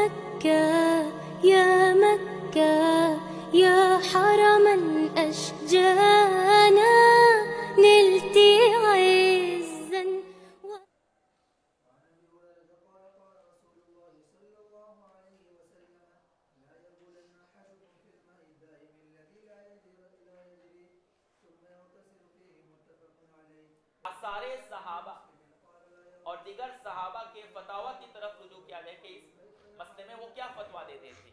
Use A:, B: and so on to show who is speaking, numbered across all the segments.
A: مكة يا مكة يا حرما أشجانا نلت عزا
B: سارے صحابہ اور دیگر صحابہ کے فتاوی کی طرف رجوع کیا جائے کہ اس مسئلے میں وہ کیا فتویٰ دیتے تھے،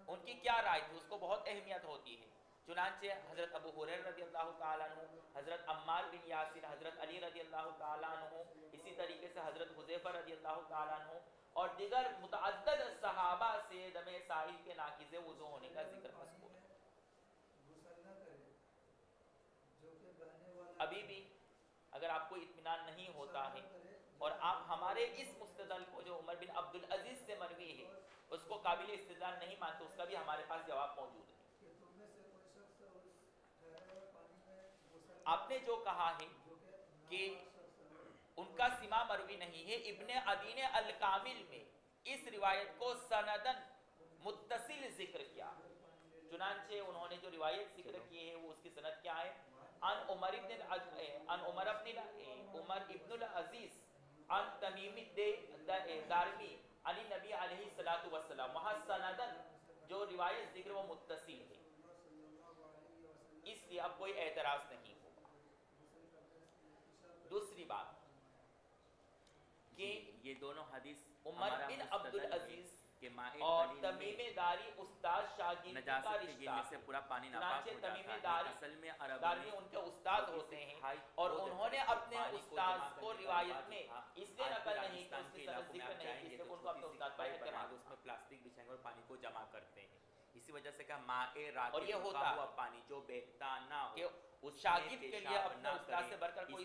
B: ان کی کیا رائے تھی، اس کو بہت اہمیت ہوتی ہے۔ چنانچہ حضرت ابو ہریرہ رضی اللہ تعالیٰ عنہ، حضرت عمار بن یاسر، حضرت علی رضی اللہ تعالیٰ عنہ، اسی طریقے سے حضرت حذیفہ رضی اللہ تعالیٰ عنہ اور دیگر متعدد صحابہ سے دم ساحل کے ناقض وضو ہونے کا ذکر مذکور ہے۔ ابھی بھی اگر آپ کو اطمینان نہیں ہوتا ہے اور آپ ہمارے اس مستدل کو جو عمر بن عبدالعزیز سے مروی ہے اس کو قابل استدلال نہیں مانتے، اس کا بھی ہمارے پاس جواب موجود ہے۔ آپ نے جو کہا ہے کہ ان کا سما مروی نہیں ہے، ابن عدین الکامل میں اس روایت کو سندن متصل ذکر کیا، چنانچہ انہوں نے جو روایت ذکر کی ہے وہ اس کی سند کیا ہے؟ عن عمر ابن العزیز عن تمیم دارمی عن نبی علیہ الصلوۃ والسلام، وہاں سندن جو روایت ذکر وہ متصل ہے، اس لیے اب کوئی اعتراض نہیں ہوگا۔ دوسری بات کہ
C: یہ دونوں حدیث
B: عمر بن عبدالعزیز اور تمیم داری استاد شاگرد کا رشتہ
C: سے پورا پانی
B: چنانچہ تمیم داری ان کے استاد ہوتے ہیں اور انہوں نے اپنے استاد کو روایت میں اس لیے نقل نہیں کہ اس کی سند ذکر نہیں کی، ان کو اپنے استاد پر اعتماد،
C: اس میں پلاسٹک بچھائیں گے اور پانی کو جمع کرتے ہیں، اسی وجہ سے کہا ماء راکد،
B: اور یہ ہوتا
C: ہوا پانی جو بہتا نہ ہو،
B: کہ اس شاگرد کے لیے اپنے استاد سے بڑھ کر کوئی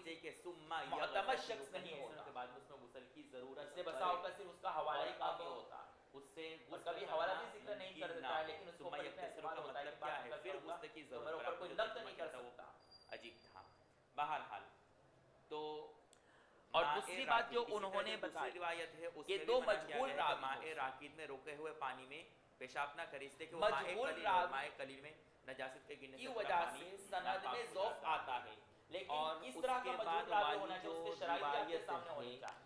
B: معتمد شخص نہیں ہوتا،
C: کے بعد اس میں غسل کی ضرورت
B: سے بسا اوقات صرف اس کا حوالہ ہی کافی ہوتا ہے،
C: اس سے
B: اور کبھی حوالہ بھی ذکر نہیں کر دیتا ہے لیکن اس کو پڑھنے استعمال ہوتا ہے کہ
C: کیا ہے، پھر غسل کی
B: میرے اوپر
C: ضرورت
B: کوئی لفظ نہیں کر سکتا۔
C: عجیب تھا۔ بہرحال تو
B: اور دوسری بات جو انہوں نے بتائی
C: روایت ہے اس
B: یہ
C: میں
B: دو
C: بھی منع کیا
B: مجہول
C: گیا ہے کہ
B: راوی
C: ماء راکد میں روکے ہوئے پانی میں پیشاب نہ کرے، اس لیے کہ وہ
B: مجہول
C: ماء قلیل میں نجاست کے گرنے
B: کی
C: سے
B: وجہ سے سند میں ضعف آتا ہے، لیکن کس طرح کا مجہول راوی ہونا چاہیے، اس کے شرائط آپ کے سامنے ہونی چاہیے۔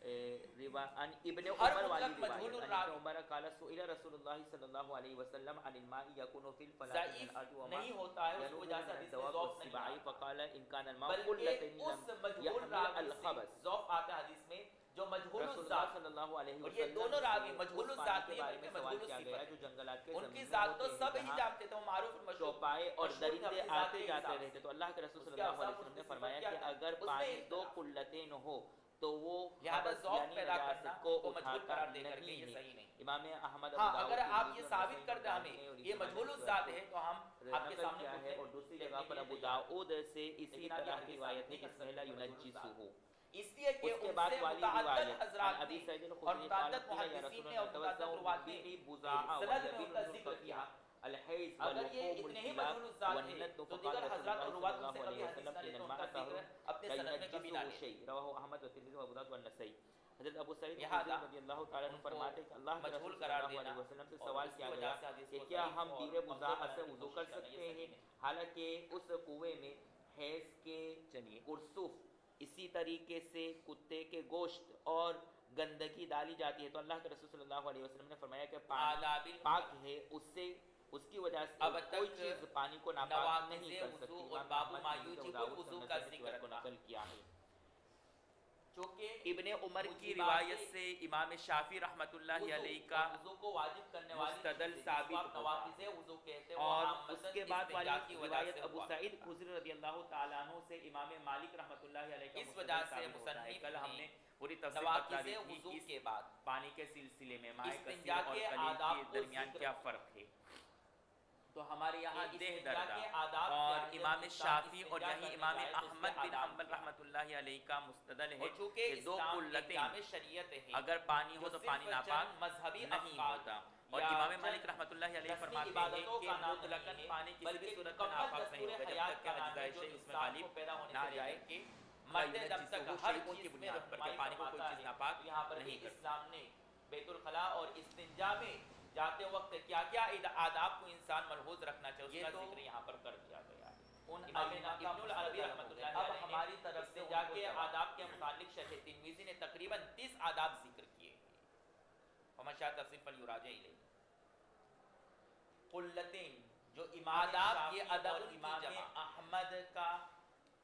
C: ابن
B: ہر
C: عمر والی
B: مطلق مجہول
C: روایت
B: الراوی
C: ابن عمر قال سئل رسول اللہ صلی اللہ علیہ وسلم عن الماء يكون في الفلاح من
B: ضعیف
C: الارض وما
B: نہیں ہوتا ہے، اس کی وجہ سے حدیث میں ضعف نہیں
C: السباع
B: آتا،
C: فقال ان كان الماء
B: بلکہ
C: قلتين
B: اس
C: لم
B: مجہول
C: يحمل
B: راوی
C: الخبث،
B: سے ضعف آتا ہے حدیث میں جو مجہول
C: رسول اللہ
B: الذات،
C: صلی اللہ علیہ
B: اور
C: وسلم
B: یہ دونوں راوی مجہول
C: اس
B: الذات
C: پانی کے
B: نہیں
C: بارے میں
B: بلکہ
C: سوال
B: مجہول
C: کیا گیا جو
B: الصفت،
C: جنگلات کے
B: ان
C: زمین
B: کی
C: میں
B: ذات تو
C: ہوتے
B: سب
C: ہیں،
B: ہی
C: جہاں
B: جانتے تھے، وہ معروف المشہور
C: چوپائے اور
B: مشہور تھے
C: درندے
B: اپنی ذات
C: آتے
B: کے
C: جاتے
B: حساب
C: رہتے،
B: سے،
C: تو اللہ کے رسول
B: اس
C: صلی
B: کے
C: اللہ علیہ
B: اوصاف
C: وسلم نے
B: اس کی
C: فرمایا
B: صفت
C: کہ
B: کیا
C: اگر
B: تھا، اس میں
C: پانی دو
B: اختلاف،
C: قلتین ہو تو وہ
B: لہذا
C: خبث
B: ذوق
C: یعنی
B: پیدا کرنا
C: نجاست کو
B: کو مجہول
C: اٹھاتا
B: قرار دے کر کے
C: نہیں
B: یہ
C: ہے۔
B: صحیح نہیں۔
C: امام احمد
B: ہاں
C: ابو داؤد
B: اگر آپ
C: ترمذی
B: یہ
C: اور
B: ثابت
C: نسائی
B: کر دیں
C: مردانی
B: ہمیں
C: اور
B: یہ
C: ابن
B: مجہول
C: ماجہ کی
B: الذات
C: روایت
B: ہے تو ہم آپ کے
C: نقل
B: سامنے
C: کیا ہے، اور دوسری جگہ پر ابو داؤد سے اسی
B: لیکن ابھی
C: طرح
B: حدیث
C: کی روایت ہے
B: نہیں
C: جس میں لا
B: کر سکتے
C: ینجسہ،
B: اس لیے کہ
C: اس کے
B: ان
C: بعد
B: سے
C: والی
B: متعدد
C: روایت عن
B: حضرات
C: ابی
B: نے
C: سعید
B: اور
C: الخدری قال
B: متعدد
C: قیل یا
B: محدثین
C: رسول
B: نے اور
C: اللہ
B: متعدد روات نے
C: توضؤ بضاعہ
B: سند میں
C: ويبين
B: ان کا
C: من
B: ذکر کیا،
C: خلقها الحیض
B: اگر یہ
C: والوقوم
B: اتنے ہی
C: والخلاف
B: مجہول الذات ہیں
C: والنت
B: تو
C: فقال
B: دیگر
C: رسول
B: حضرات
C: اللہ
B: اور
C: صلی
B: روات ان
C: اللہ
B: سے کبھی
C: علیہ
B: حدیث
C: وسلم
B: نہ لے
C: ان
B: تو ان
C: الماء
B: کا ذکر
C: طاہر
B: اپنے
C: لا
B: سند میں کبھی نہ
C: ينجسه
B: لے۔
C: شيء رواه احمد والترمذی وابو داؤد والنسائی۔ حضرت ابو سعید
B: لہذا
C: رضی اللہ تعالیٰ عنہ فرماتے ہیں کہ اللہ کے رسول
B: مجہول
C: صلی
B: قرار
C: اللہ علیہ
B: دینا
C: وسلم سے
B: اور
C: سوال
B: اس کی
C: کیا
B: وجہ
C: گیا
B: سے حدیث
C: کہ
B: کو
C: کیا
B: ضعیف
C: ہم
B: اور
C: بیر
B: کمزور
C: بضاعہ
B: بنانے
C: سے
B: کی
C: وضو
B: کوشش
C: کر
B: کرنا یہ
C: سکتے
B: صحیح
C: ہیں،
B: نہیں۔
C: حالانکہ اس کنویں میں حیض کے کرسف اسی طریقے سے کتے کے گوشت اور گندگی ڈالی جاتی ہے، تو اللہ کے رسول صلی اللہ علیہ وسلم نے فرمایا کہ پانی پاک ہے، اس سے اس کی وجہ سے
B: اب
C: کوئی
B: تک
C: چیز پانی کو ناپاک
B: نواقض
C: نہیں کر
B: وضو
C: سکتی۔
B: اور
C: امام
B: باب
C: احمد
B: ما
C: ترمذی
B: یوجب
C: اور داؤد
B: الوضو
C: نے
B: کا
C: نسائی
B: ذکر
C: کو
B: تھا،
C: نقل کیا ہے۔
B: چونکہ
C: ابن عمر کی
B: موجبات
C: روایت سے امام شافعی رحمۃ اللہ علیہ کا
B: وضو کو واجب کرنے والی
C: مستدل
B: چیزیں جس کو
C: ثابت
B: آپ
C: ہوگا،
B: نواقض وضو کہتے ہیں وہ
C: اور
B: عامةً
C: اس کے بعد والی
B: استنجا کی وجہ
C: روایت
B: سے
C: ابو
B: ہوا
C: سعید
B: کرتا۔
C: خدری رضی اللہ تعالیٰ عنہ سے امام مالک رحمۃ اللہ علیہ کا
B: اس
C: مستدل
B: وجہ سے
C: ثابت ہوتا ہے۔
B: مصنف
C: کل ہم نے پوری تفصیل
B: نواقض
C: بتا دی
B: وضو
C: تھی
B: کے
C: اس
B: بعد
C: پانی کے سلسلے میں مائع
B: استنجا
C: کثیر اور
B: کے
C: قلیل
B: آداب
C: کے
B: کو
C: درمیان
B: ذکر
C: کیا فرق ہے، تو ہمارے یہاں
B: یہ
C: دہ
B: استنجا
C: دردہ
B: کے آداب
C: اور
B: کیا ہے،
C: امام
B: جب انسان
C: شافعی اور
B: استنجا
C: یہی
B: کرنے
C: امام
B: جائے تو اس کے
C: احمد بن
B: آداب
C: حنبل
B: کیا
C: رحمۃ اللہ علیہ کا مستدل ہے
B: اور چونکہ
C: کہ دو
B: اسلام ایک
C: قلتیں
B: جامع شریعت ہے
C: اگر پانی ہو
B: جو
C: تو پانی
B: صرف
C: ناپاک
B: چند مذہبی
C: نہیں
B: افعال
C: ہوتا، اور
B: یا
C: امام
B: چند
C: مالک رحمۃ اللہ علیہ
B: رسمی
C: فرماتے ہیں
B: عبادتوں
C: کہ
B: کا نام
C: مطلقاً
B: نہیں ہے،
C: پانی کسی بھی
B: بلکہ
C: صورت میں
B: مکمل
C: ناپاک نہیں
B: دستور
C: ہوگا جب
B: حیات
C: تک کہ
B: کا نام ہے
C: اجزائے
B: جو
C: شیء اس میں
B: انسان
C: غالب
B: کو پیدا ہونے
C: نہ
B: سے لے
C: جائے
B: کر کے
C: لا
B: مرتے دم تک
C: ينجسه
B: ہر
C: شيء کی
B: چیز میں
C: بنیاد پر کہ
B: رہنمائی
C: پانی کو کوئی
B: فرماتا
C: چیز
B: ہے۔
C: ناپاک
B: یہاں پر
C: نہیں
B: بھی
C: کرتی۔
B: اسلام نے بیت الخلاء خلا اور استنجا میں جاتے وقت کیا کیا آداب کو انسان ملحوظ رکھنا چاہیے اس کا ذکر یہاں پر کر دیا گیا ہے.
C: ان
B: ابن العربی رحمۃ اللہ
C: اب
B: علیہ نے
C: ہماری طرف سے
B: استنجا کے آداب کے متعلق شرح ترمذی نے تقریباً 30 آداب ذکر کیے ہیں. ومن شاء تفصیل فلیراجع الیہ. قلتین جو آداب یہ ادب اور امام احمد کا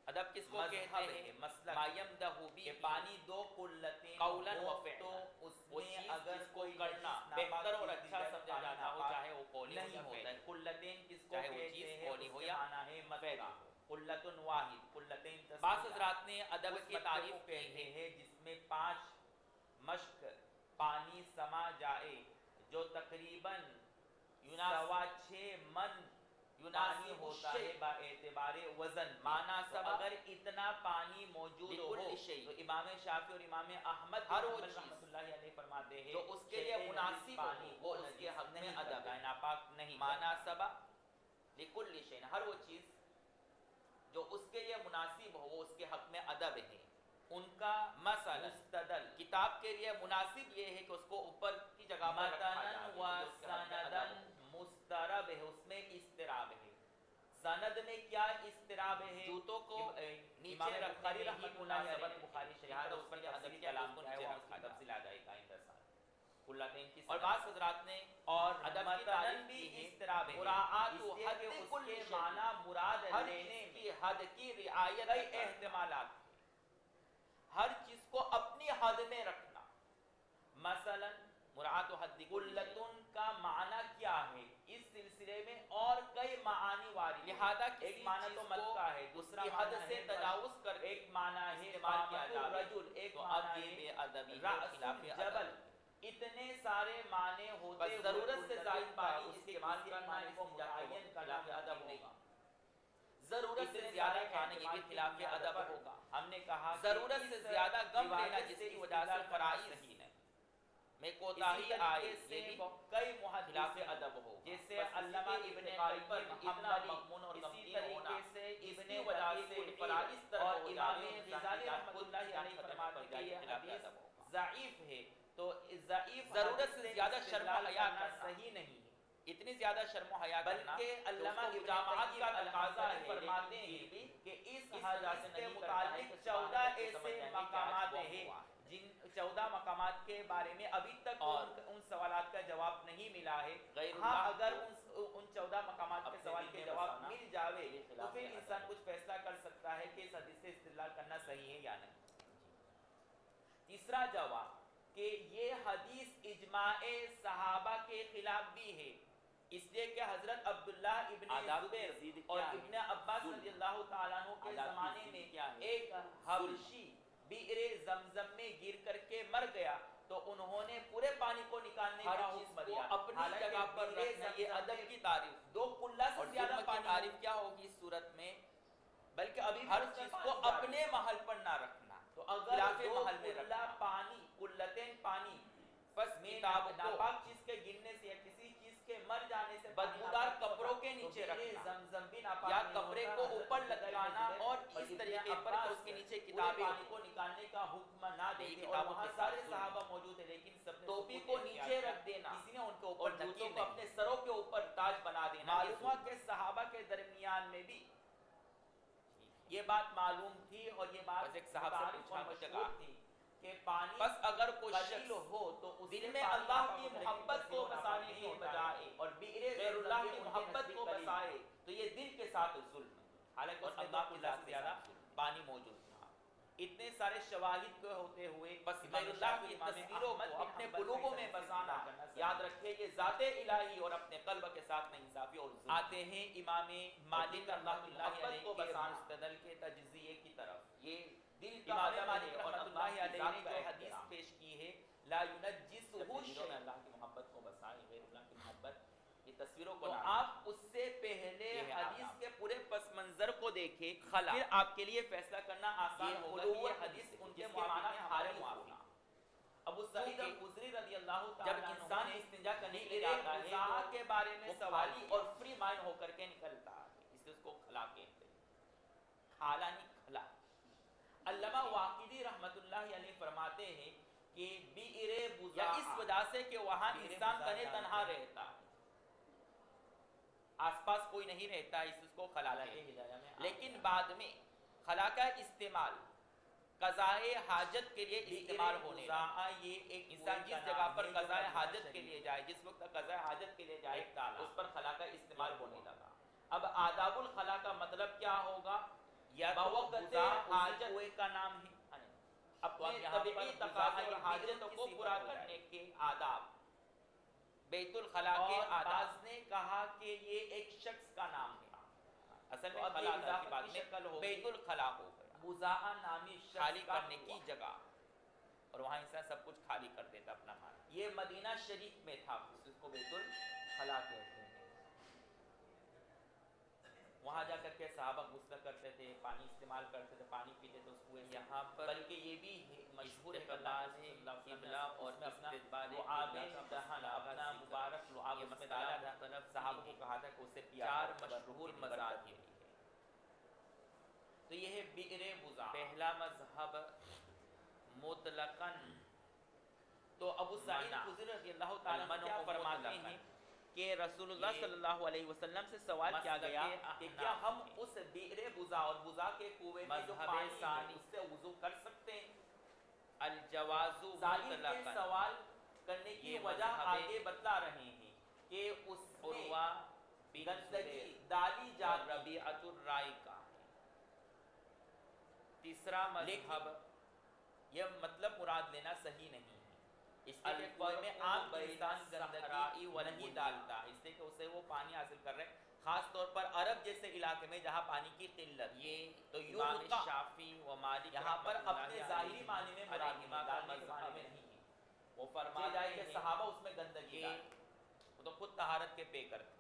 B: ادب کس کو کہتے ہیں؟ مسلک ما یمدح بھی پانی دو قلتین قولا و فعلا تو اس میں اگر کوئی کرنا بہتر اور اچھا سمجھا جاتا ہو چاہے وہ قولی نہیں ہوتا ہے. قلتین کس کو کہتے ہیں؟ قولی ہو یا معنی ہے مفعول. قلۃ واحد قلتین بعض حضرات نے ادب کی تعریف کہتے ہیں جس میں 5 مشک پانی سما جائے جو تقریباً 6.25 من یونانی ہوتا ہے با اعتبار وزن. مانا سب اگر اتنا پانی موجود ہو تو امام شافعی اور امام احمد ہر وہ رحمۃ اللہ علیہ فرماتے ہیں جو اس کے لیے مناسب پانی وہ اس کے حق میں ادب ہے ناپاک نہیں. مانا سب لکل شیء ہر وہ چیز جو اس کے لیے مناسب ہو وہ اس کے حق میں ادب ہے. ان کا مثلا مستدل کتاب کے لیے مناسب یہ ہے کہ اس کو اوپر کی جگہ پر رکھا جائے و سندن مسترب ہے اس میں اضطراب ہے. سند میں کیا اضطراب ہے؟ جوتوں کو نیچے رکھنا رحمۃ اللہ علیہ بخاری شریف اس پر ادب کے کلام کو نیچے رکھا تفصیل آ جائے گا آئندہ سال. اور بعض حضرات نے اور ادب کی تعریف بھی اضطراب ہے مراعات حد کل معنی مراد لینے میں حد کی رعایت احتمالات ہر چیز کو اپنی حد میں رکھنا. مثلا مراعات حد قلتن کا معنی کیا ہے اس سلسلے میں اور کئی معانی وارد لہذا ایک معنی تو مت کا ہے دوسرا حد سے تجاوز کر ایک معنی ہے استعمال کیا جائے رجل ایک معنی بے ادبی خلاف جبل. اتنے سارے معنی ہوتے ہوئے ضرورت سے زائد پانی استعمال کرنا کو متعین کرنا ادب ہوگا. ضرورت سے زیادہ کھانے یہ بھی خلاف ادب ہوگا. ہم نے کہا ضرورت سے زیادہ غم لینا جس کی وجہ سے فرائض نہیں ہے میں کوتاہی آئے یہ بھی کئی خلاف ادب ہو. جیسے علامہ ابن قیم اتنا مضمون اور اسی طریقے سے ابن وجہ سے فرائض اور امام غزالی رحمۃ اللہ علیہ فرماتے ہیں کہ یہ حدیث ضعیف ہے تو ضعیف ضرورت سے زیادہ شرم و حیا کرنا صحیح نہیں ہے. اتنی زیادہ شرم و حیا کرنا بلکہ علامہ مجامعت کا تقاضا ہے. فرماتے ہیں کہ اس حدیث کے متعلق 14 ایسے مقامات ہیں جن 14 مقامات کے بارے میں ابھی تک ان سوالات کا جواب نہیں ملا ہے. ہاں اگر ان 14 مقامات کے سوال کے جواب مل جاوے تو پھر انسان کچھ فیصلہ کر سکتا ہے کہ اس حدیث سے استدلال کرنا صحیح ہے یا نہیں. تیسرا جواب کہ یہ حدیث اجماع صحابہ کے خلاف بھی ہے اس لیے کہ حضرت عبداللہ ابن زبیر اور ابن عباس رضی اللہ تعالیٰ عنہ کے زمانے میں ایک حبشی بئر زمزم میں گر کر کے مر گیا تو انہوں نے پورے پانی کو نکالنے کا حکم دیا. اپنی جگہ پر رکھنا یہ ادب کی تعریف. 2 قلہ سے زیادہ پانی تعریف کیا ہوگی اس صورت میں بلکہ ابھی ہر چیز کو اپنے محل پر نہ رکھنا. تو اگر 2 قلہ پانی قلتین پانی بس کتاب ناپاک چیز کے گرنے سے یا کسی چیز کے مر جانے سے بدبودار کپڑوں کے نیچے رکھنا زمزم بھی ناپاک یا کپڑے کو اوپر لٹکانا اور اس طریقے پر کہ اس کے نیچے کتابیں پانی کو نکالنے کا حکم نہ دے. اور وہاں سارے صحابہ موجود ہیں لیکن سب نے ٹوپی کو نیچے رکھ دینا کسی نے ان کے اوپر جوتوں کو اپنے سروں کے اوپر تاج بنا دینا. معلوم ہوا کہ صحابہ کے درمیان میں بھی یہ بات معلوم تھی اور یہ بات ایک صحابہ سے مشہور تھی کہ پانی بس اگر کوئی شخص ہو تو دل میں اللہ کی محبت کو بسانے کے بجائے اور غیر اللہ کی محبت کو بسائے تو یہ دل کے ساتھ ظلم ہے. حالانکہ اس میں اللہ کی ذات سے زیادہ پانی موجود تھا. اتنے سارے شواہد کو ہوتے ہوئے بس غیر اللہ کی تصویروں کو اپنے قلوبوں میں بسانا یاد رکھے یہ ذات الہی اور اپنے قلب کے ساتھ ناانصافی اور ظلم. آتے ہیں امام مالک اللہ علیہ کو بسانا مستدل کے تجزیے کی طرف. یہ دل کا امام مالک رحمۃ اللہ علیہ نے جو حدیث پیش کی ہے لا ينجسه شيء اللہ کی محبت کو بسائے غیر اللہ کی محبت یہ تصویروں کو آپ اس سے پہلے حدیث کے پورے پس منظر کو دیکھیں پھر آپ کے لیے فیصلہ کرنا آسان ہوگا کہ یہ حدیث ان کے معنی ہمارے موافق. ابو سعید الخدری رضی اللہ تعالی عنہ جب انسان استنجا کرنے کے لیے آتا ہے کے بارے میں سوالی اور فری مائنڈ ہو کر کے نکلتا ہے اس لیے اس کو کھلا کہتے ہیں. کھالا نہیں کھلا. علامہ واقدی رحمت اللہ علیہ فرماتے ہیں کہ بئر بزاع اس وجہ انداز ہے کہ وہاں انسان تنے تنہا رہتا ہے، آس پاس کوئی نہیں رہتا، اس کو خلا کہتے ہیں۔ لیکن بعد میں خلا کا استعمال قضائے حاجت کے لیے استعمال ہونے لگا۔ یہ ایک انسان جس جگہ پر قضائے حاجت کے لیے جائے، جس وقت قضائے حاجت کے لیے جائے اس پر خلا کا استعمال ہونے لگا۔ اب آداب الخلا کا مطلب کیا ہوگا؟ یا بوقت حاجت کنویں کا نام ہے، اپنے طبعی تقاضے اور حاجتوں کو پورا کرنے کے آداب، بیت الخلا کے آداب نے کہا کہ یہ ایک شخص کا نام ہے۔ اصل میں خلا کی بات میں بیت الخلا ہو گیا، بزاء نامی خالی کرنے کی جگہ، اور وہاں انسان سب کچھ خالی کر دیتا اپنا مال۔ یہ مدینہ شریف میں تھا، اس کو بیت الخلا کہتے ہیں۔ وہاں جا کر کے صحابہ غسل کرتے تھے، پانی استعمال کرتے تھے، پانی پیتے تھے اس کنویں سے۔ یہاں پر بلکہ یہ بھی مشہور ہے قبلہ اور استقبال اپنا مبارک لعاب اس میں ڈالا تھا، صحابہ کو کہا تھا کہ اسے پیا۔ چار مشہور مذاہب کے لیے تو یہ ہے بئر بزاع۔ پہلا مذہب مطلقاً، تو ابو سعید خدری رضی اللہ تعالیٰ عنہ کیا فرماتے ہیں کہ رسول اللہ صلی اللہ علیہ وسلم سے سوال کیا گیا کہ کیا ہم اس بئر بزاع اور بزاع کے کنویں میں جو پانی ہے اس سے وضو کر سکتے ہیں؟ الجواز مطلقاً۔ کے سوال کرنے کی وجہ آگے بتلا رہے ہیں کہ اس میں گندگی ڈالی جاتی ربیعۃ الرائے کا۔ تیسرا مذہب، یہ مطلب مراد لینا صحیح نہیں ہے، اس لیے کنویں میں عام انسان گندگی نہیں ڈالتا، اس لیے کہ اسے وہ پانی حاصل کر رہے ہیں، خاص طور پر عرب جیسے علاقے میں جہاں پانی کی قلت۔ یہ تو امام شافعی و مالک یہاں پر اپنے ظاہری معنی میں مراد ڈالنے کے معنی میں نہیں ہے، وہ فرماتے ہیں کہ صحابہ اس میں گندگی ڈالتے، وہ تو خود طہارت کے پے کرتے۔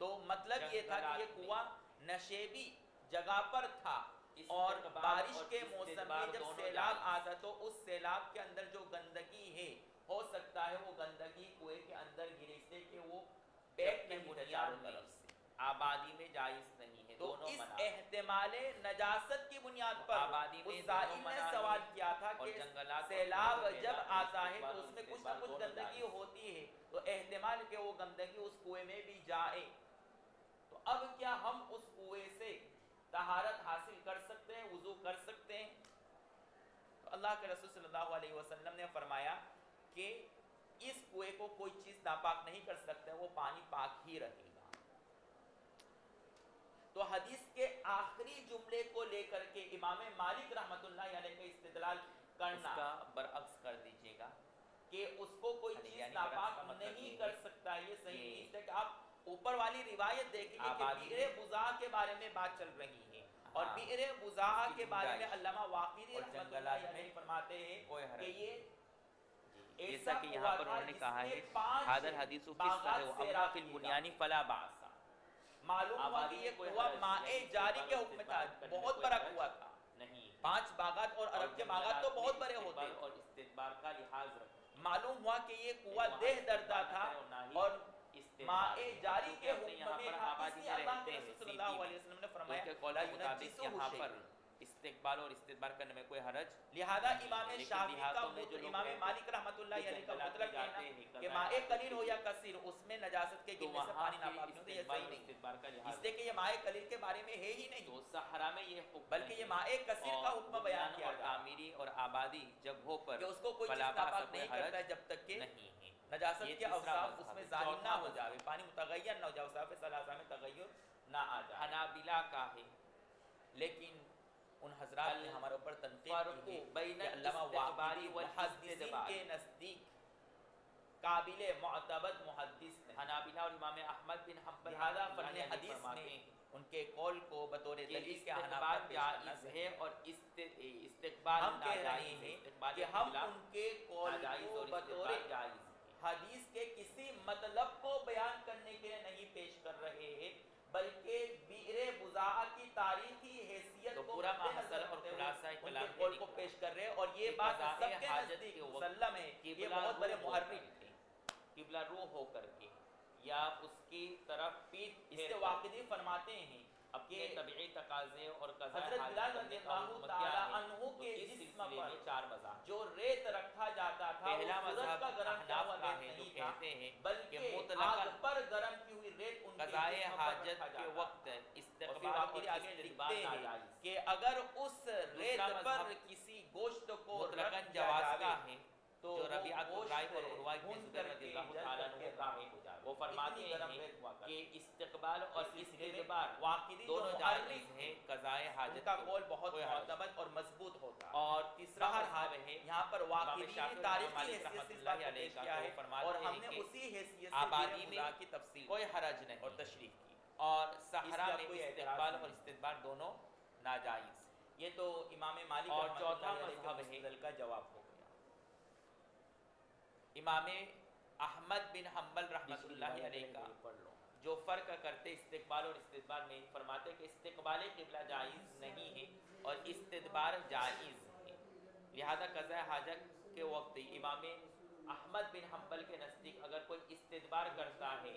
B: تو مطلب یہ تھا کہ یہ کنواں نشیبی جگہ پر تھا، اور بارش کے موسم میں جب سیلاب آتا تو اس سیلاب کے اندر جو گندگی ہے ہو سکتا ہے وہ گندگی کنویں کے اندر گرے، اس لیے کہ وہ بیک نہیں ہے چاروں طرف سے، آبادی میں جائز نہیں ہے۔ تو اس احتمال نجاست کی بنیاد پر آبادی میں سائل نے سوال کیا تھا کہ سیلاب جب آتا ہے تو اس میں کچھ نہ کچھ گندگی ہوتی ہے، تو احتمال کہ وہ گندگی اس کنویں میں بھی جائے، تو اب کیا ہم اس کنویں سے طہارت حاصل کر سکتے ہیں، وضو کر سکتے ہیں؟ تو اللہ کے رسول صلی اللہ علیہ وسلم نے فرمایا کہ اس کنویں کو کوئی چیز ناپاک نہیں کر سکتا، وہ پانی پاک ہی رہے گا۔ تو حدیث کے آخری جملے کو لے کر کے امام مالک رحمۃ اللہ علیہ کا استدلال کرنا، اس کا برعکس کر دیجیے گا کہ اس کو کوئی چیز ناپاک نہیں کر سکتا، یہ صحیح نہیں، اس لیے کہ آپ اوپر والی روایت دیکھیں کہ بئر بزاع کے بارے میں بات چل رہی ہے، اور بئر بزاع کے بارے میں علامہ واقدی رحمۃ اللہ علیہ فرماتے ہیں کہ یہ
C: جیسا کہ یہاں پر انہوں نے کہا ہے حاضر حدیث فی الصحیح و اما فی البنیان فلا باس،
B: معلوم ہوا کہ یہ کنواں ماء جاری کے حکم میں تھا، بہت بڑا کنواں تھا، نہیں 5 باغات اور عرب کے باغات تو بہت بڑے ہوتے ہیں، اور استدبار کا لحاظ رکھیں۔ معلوم ہوا کہ یہ کنواں دہ دردہ تھا اور ماء جاری کے حکم میں تھا، اس لیے اللہ کے رسول صلی اللہ علیہ وسلم نے فرمایا
C: کہ قول کے مطابق یہاں پر استقبال اور استدبار کرنے میں کوئی حرج،
B: لہذا امام شافعی کا امام مالک رحمۃ اللہ علیہ کا مطلب کہنا کہ ماء قلیل ہو یا کثیر اس میں نجاست کے گرنے سے پانی ناپاک نہیں ہوتا، یہ صحیح نہیں، اس لیے کہ یہ ماء قلیل کے بارے میں ہے ہی نہیں،
C: تو صحرا میں یہ حکم
B: بلکہ یہ ماء کثیر کا حکم بیان کیا گیا،
C: تعمیری اور آبادی جگہوں پر
B: کہ اس کو کوئی چیز ناپاک نہیں کرتا ہے جب تک کہ نجاست کے اوصاف اس میں ظاہر نہ ہو جائے، پانی متغیر نہ ہو جائے، اوصاف ثلاثہ میں تغیر نہ آ جائے۔
C: حنابلہ کا ہے،
B: لیکن ان حضرات نے ہمارے اوپر تنقید کی کہ علامہ واقدی محدثین کے نزدیک قابل معتبر محدث ہیں،
C: حنابلہ اور امام احمد بن حنبل
B: لہذا فن حدیث میں ان کے قول کو بطور دلیل کے حنابلہ جائز ہے، اور
C: استقبال
B: ہم کہہ رہے ہیں کہ ہم ان کے قول کو بطور حدیث کے کسی مطلب کو بیان کرنے کے لیے نہیں پیش کر رہے ہیں، بلکہ بئر بزاع کی تاریخی حیثیت کو
C: پورا محصل اور خلاصہ
B: ان کے قول کو پیش کر رہے ہیں، اور یہ بات سب کے نزدیک مسلم ہے، یہ بہت بڑے محرف تھے،
C: قبلہ رو ہو کر کے یا اس کی طرف پیٹ
B: اس سے واقعی فرماتے ہیں
C: اپنے طبعی تقاضے اور قضاء
B: حضرت
C: حاجت
B: بلال
C: کرنے
B: رضی
C: کا
B: اللہ
C: حکم
B: تعالی
C: کیا ہے؟
B: عنہ
C: تو
B: کے
C: اس
B: جسم
C: سلسلے
B: پر
C: میں 4 مذاہب۔
B: جو ریت رکھا جاتا تھا
C: پہلا
B: وہ سورج
C: مذہب
B: کا گرم کیا ہوا
C: احناف کا
B: ریت
C: ہے جو
B: نہیں تھا،
C: کہتے ہیں کہ
B: بلکہ
C: مطلقاً
B: آگ پر گرم کی ہوئی ریت ان کے
C: قضاء
B: جسم پر
C: حاجت
B: رکھا
C: کے
B: جاتا
C: وقت
B: تھا۔ اور پھر
C: استقبال
B: واقعی
C: اور
B: آگے
C: استدبار
B: لکھتے ہیں
C: ناجائز۔
B: کہ اگر اس ریت
C: دوسرا
B: پر
C: مذہب
B: کسی گوشت کو
C: مطلقاً
B: رکھ دیا
C: جواز
B: جاوے
C: کا ہے،
B: تو
C: جو
B: وہ
C: ربیعۃ
B: گوشت
C: الرائے اور عروہ بن
B: بھون
C: زبیر
B: کر
C: رضی
B: کے
C: اللہ
B: جل
C: تعالیٰ
B: کر کے
C: عنہ
B: راکھ ہو جاوے۔
C: وہ فرماتے
B: اتنی گرم
C: ہیں
B: ریت ہوا کرتی
C: کہ استقبال اور
B: اس سلسلے میں
C: استدبار
B: واقعی جو
C: دونوں
B: محرک
C: جائز ہیں قضاء
B: ان
C: حاجت
B: کا
C: کے
B: قول
C: وقت،
B: بہت
C: کوئی حرج نہیں۔
B: معتمد اور مضبوط ہوتا ہے۔
C: اور تیسرا
B: بہرحال
C: مذہب ہے
B: یہاں پر
C: امام
B: واقعی
C: شافعی
B: نے
C: اور امام
B: تاریخی
C: مالک
B: حیثیت
C: رحمۃ
B: سے اس
C: اللہ
B: بات کو
C: علیہ
B: پیش
C: کا
B: کیا
C: تو
B: ہے
C: فرماتے
B: اور ہم
C: ہیں
B: نے
C: کہ
B: اسی حیثیت سے
C: آبادی
B: غیر
C: میں
B: مضاح کی تفصیل
C: کوئی حرج نہیں
B: اور تشریح کی۔
C: اور
B: اس
C: صحرا
B: کا
C: میں
B: کوئی اعتراض
C: استقبال
B: نہیں۔
C: اور استدبار دونوں ناجائز۔
B: یہ تو امام مالک
C: اور
B: رحمۃ
C: چوتھا
B: اللہ علیہ کے
C: مذہب ہے
B: مستدل کا جواب ہو گیا۔
C: امام احمد بن حنبل رحمۃ اللہ علیہ کا
B: پڑھ لو۔
C: جو فرق کرتے استقبال اور استدبار میں، فرماتے کہ استقبال قبلہ جائز نہیں ہے اور استدبار جائز ہے، لہذا قضاء حاجت کے وقت امام احمد بن حنبل کے نزدیک اگر کوئی استدبار کرتا ہے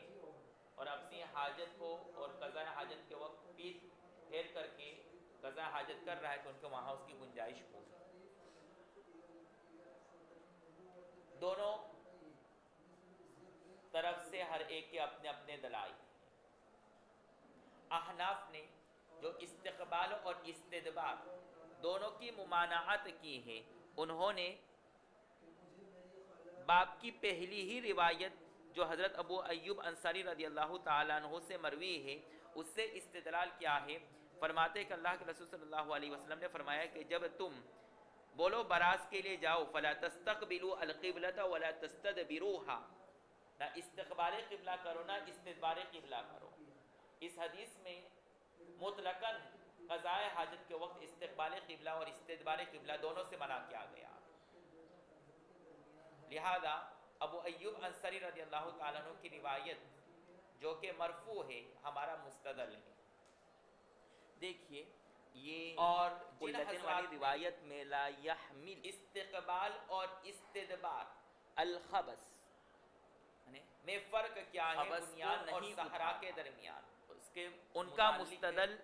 C: اور اپنی حاجت کو اور قضاء حاجت کے وقت پیٹ پھیر کر کے قضاء حاجت کر رہا ہے تو ان کے وہاں اس کی گنجائش ہوگی۔ دونوں طرف سے ہر ایک کے اپنے اپنے دلائل ہیں۔ احناف نے جو استقبال اور استدبار دونوں کی ممانعت کی ہے، انہوں نے باب کی پہلی ہی روایت جو حضرت ابو ایوب انصاری رضی اللہ تعالیٰ عنہ سے مروی ہے اس سے استدلال کیا ہے۔ فرماتے ہیں کہ اللہ کے رسول صلی اللہ علیہ وسلم نے فرمایا کہ جب تم بولو براز کے لیے جاؤ فلا تستقبلوا القبلۃ ولا تستدبروها، نہ استقبال قبلہ کرو نہ استدبار قبلہ کرو۔ اس حدیث میں مطلقاً قضاء حاجت کے وقت استقبال قبلہ اور استدبار قبلہ دونوں سے منع کیا گیا، لہذا ابو ایوب انصاری رضی اللہ تعالیٰ عنہ کی روایت جو کہ مرفوع ہے ہمارا مستدل ہے۔ دیکھیے یہ
B: اور
C: جن
B: حضرات
C: والی روایت میں لا یحمل استقبال اور استدبار الخبث میں فرق کیا ہے بنیاد اور صحرا کے درمیان، اس کے ان کا مستدل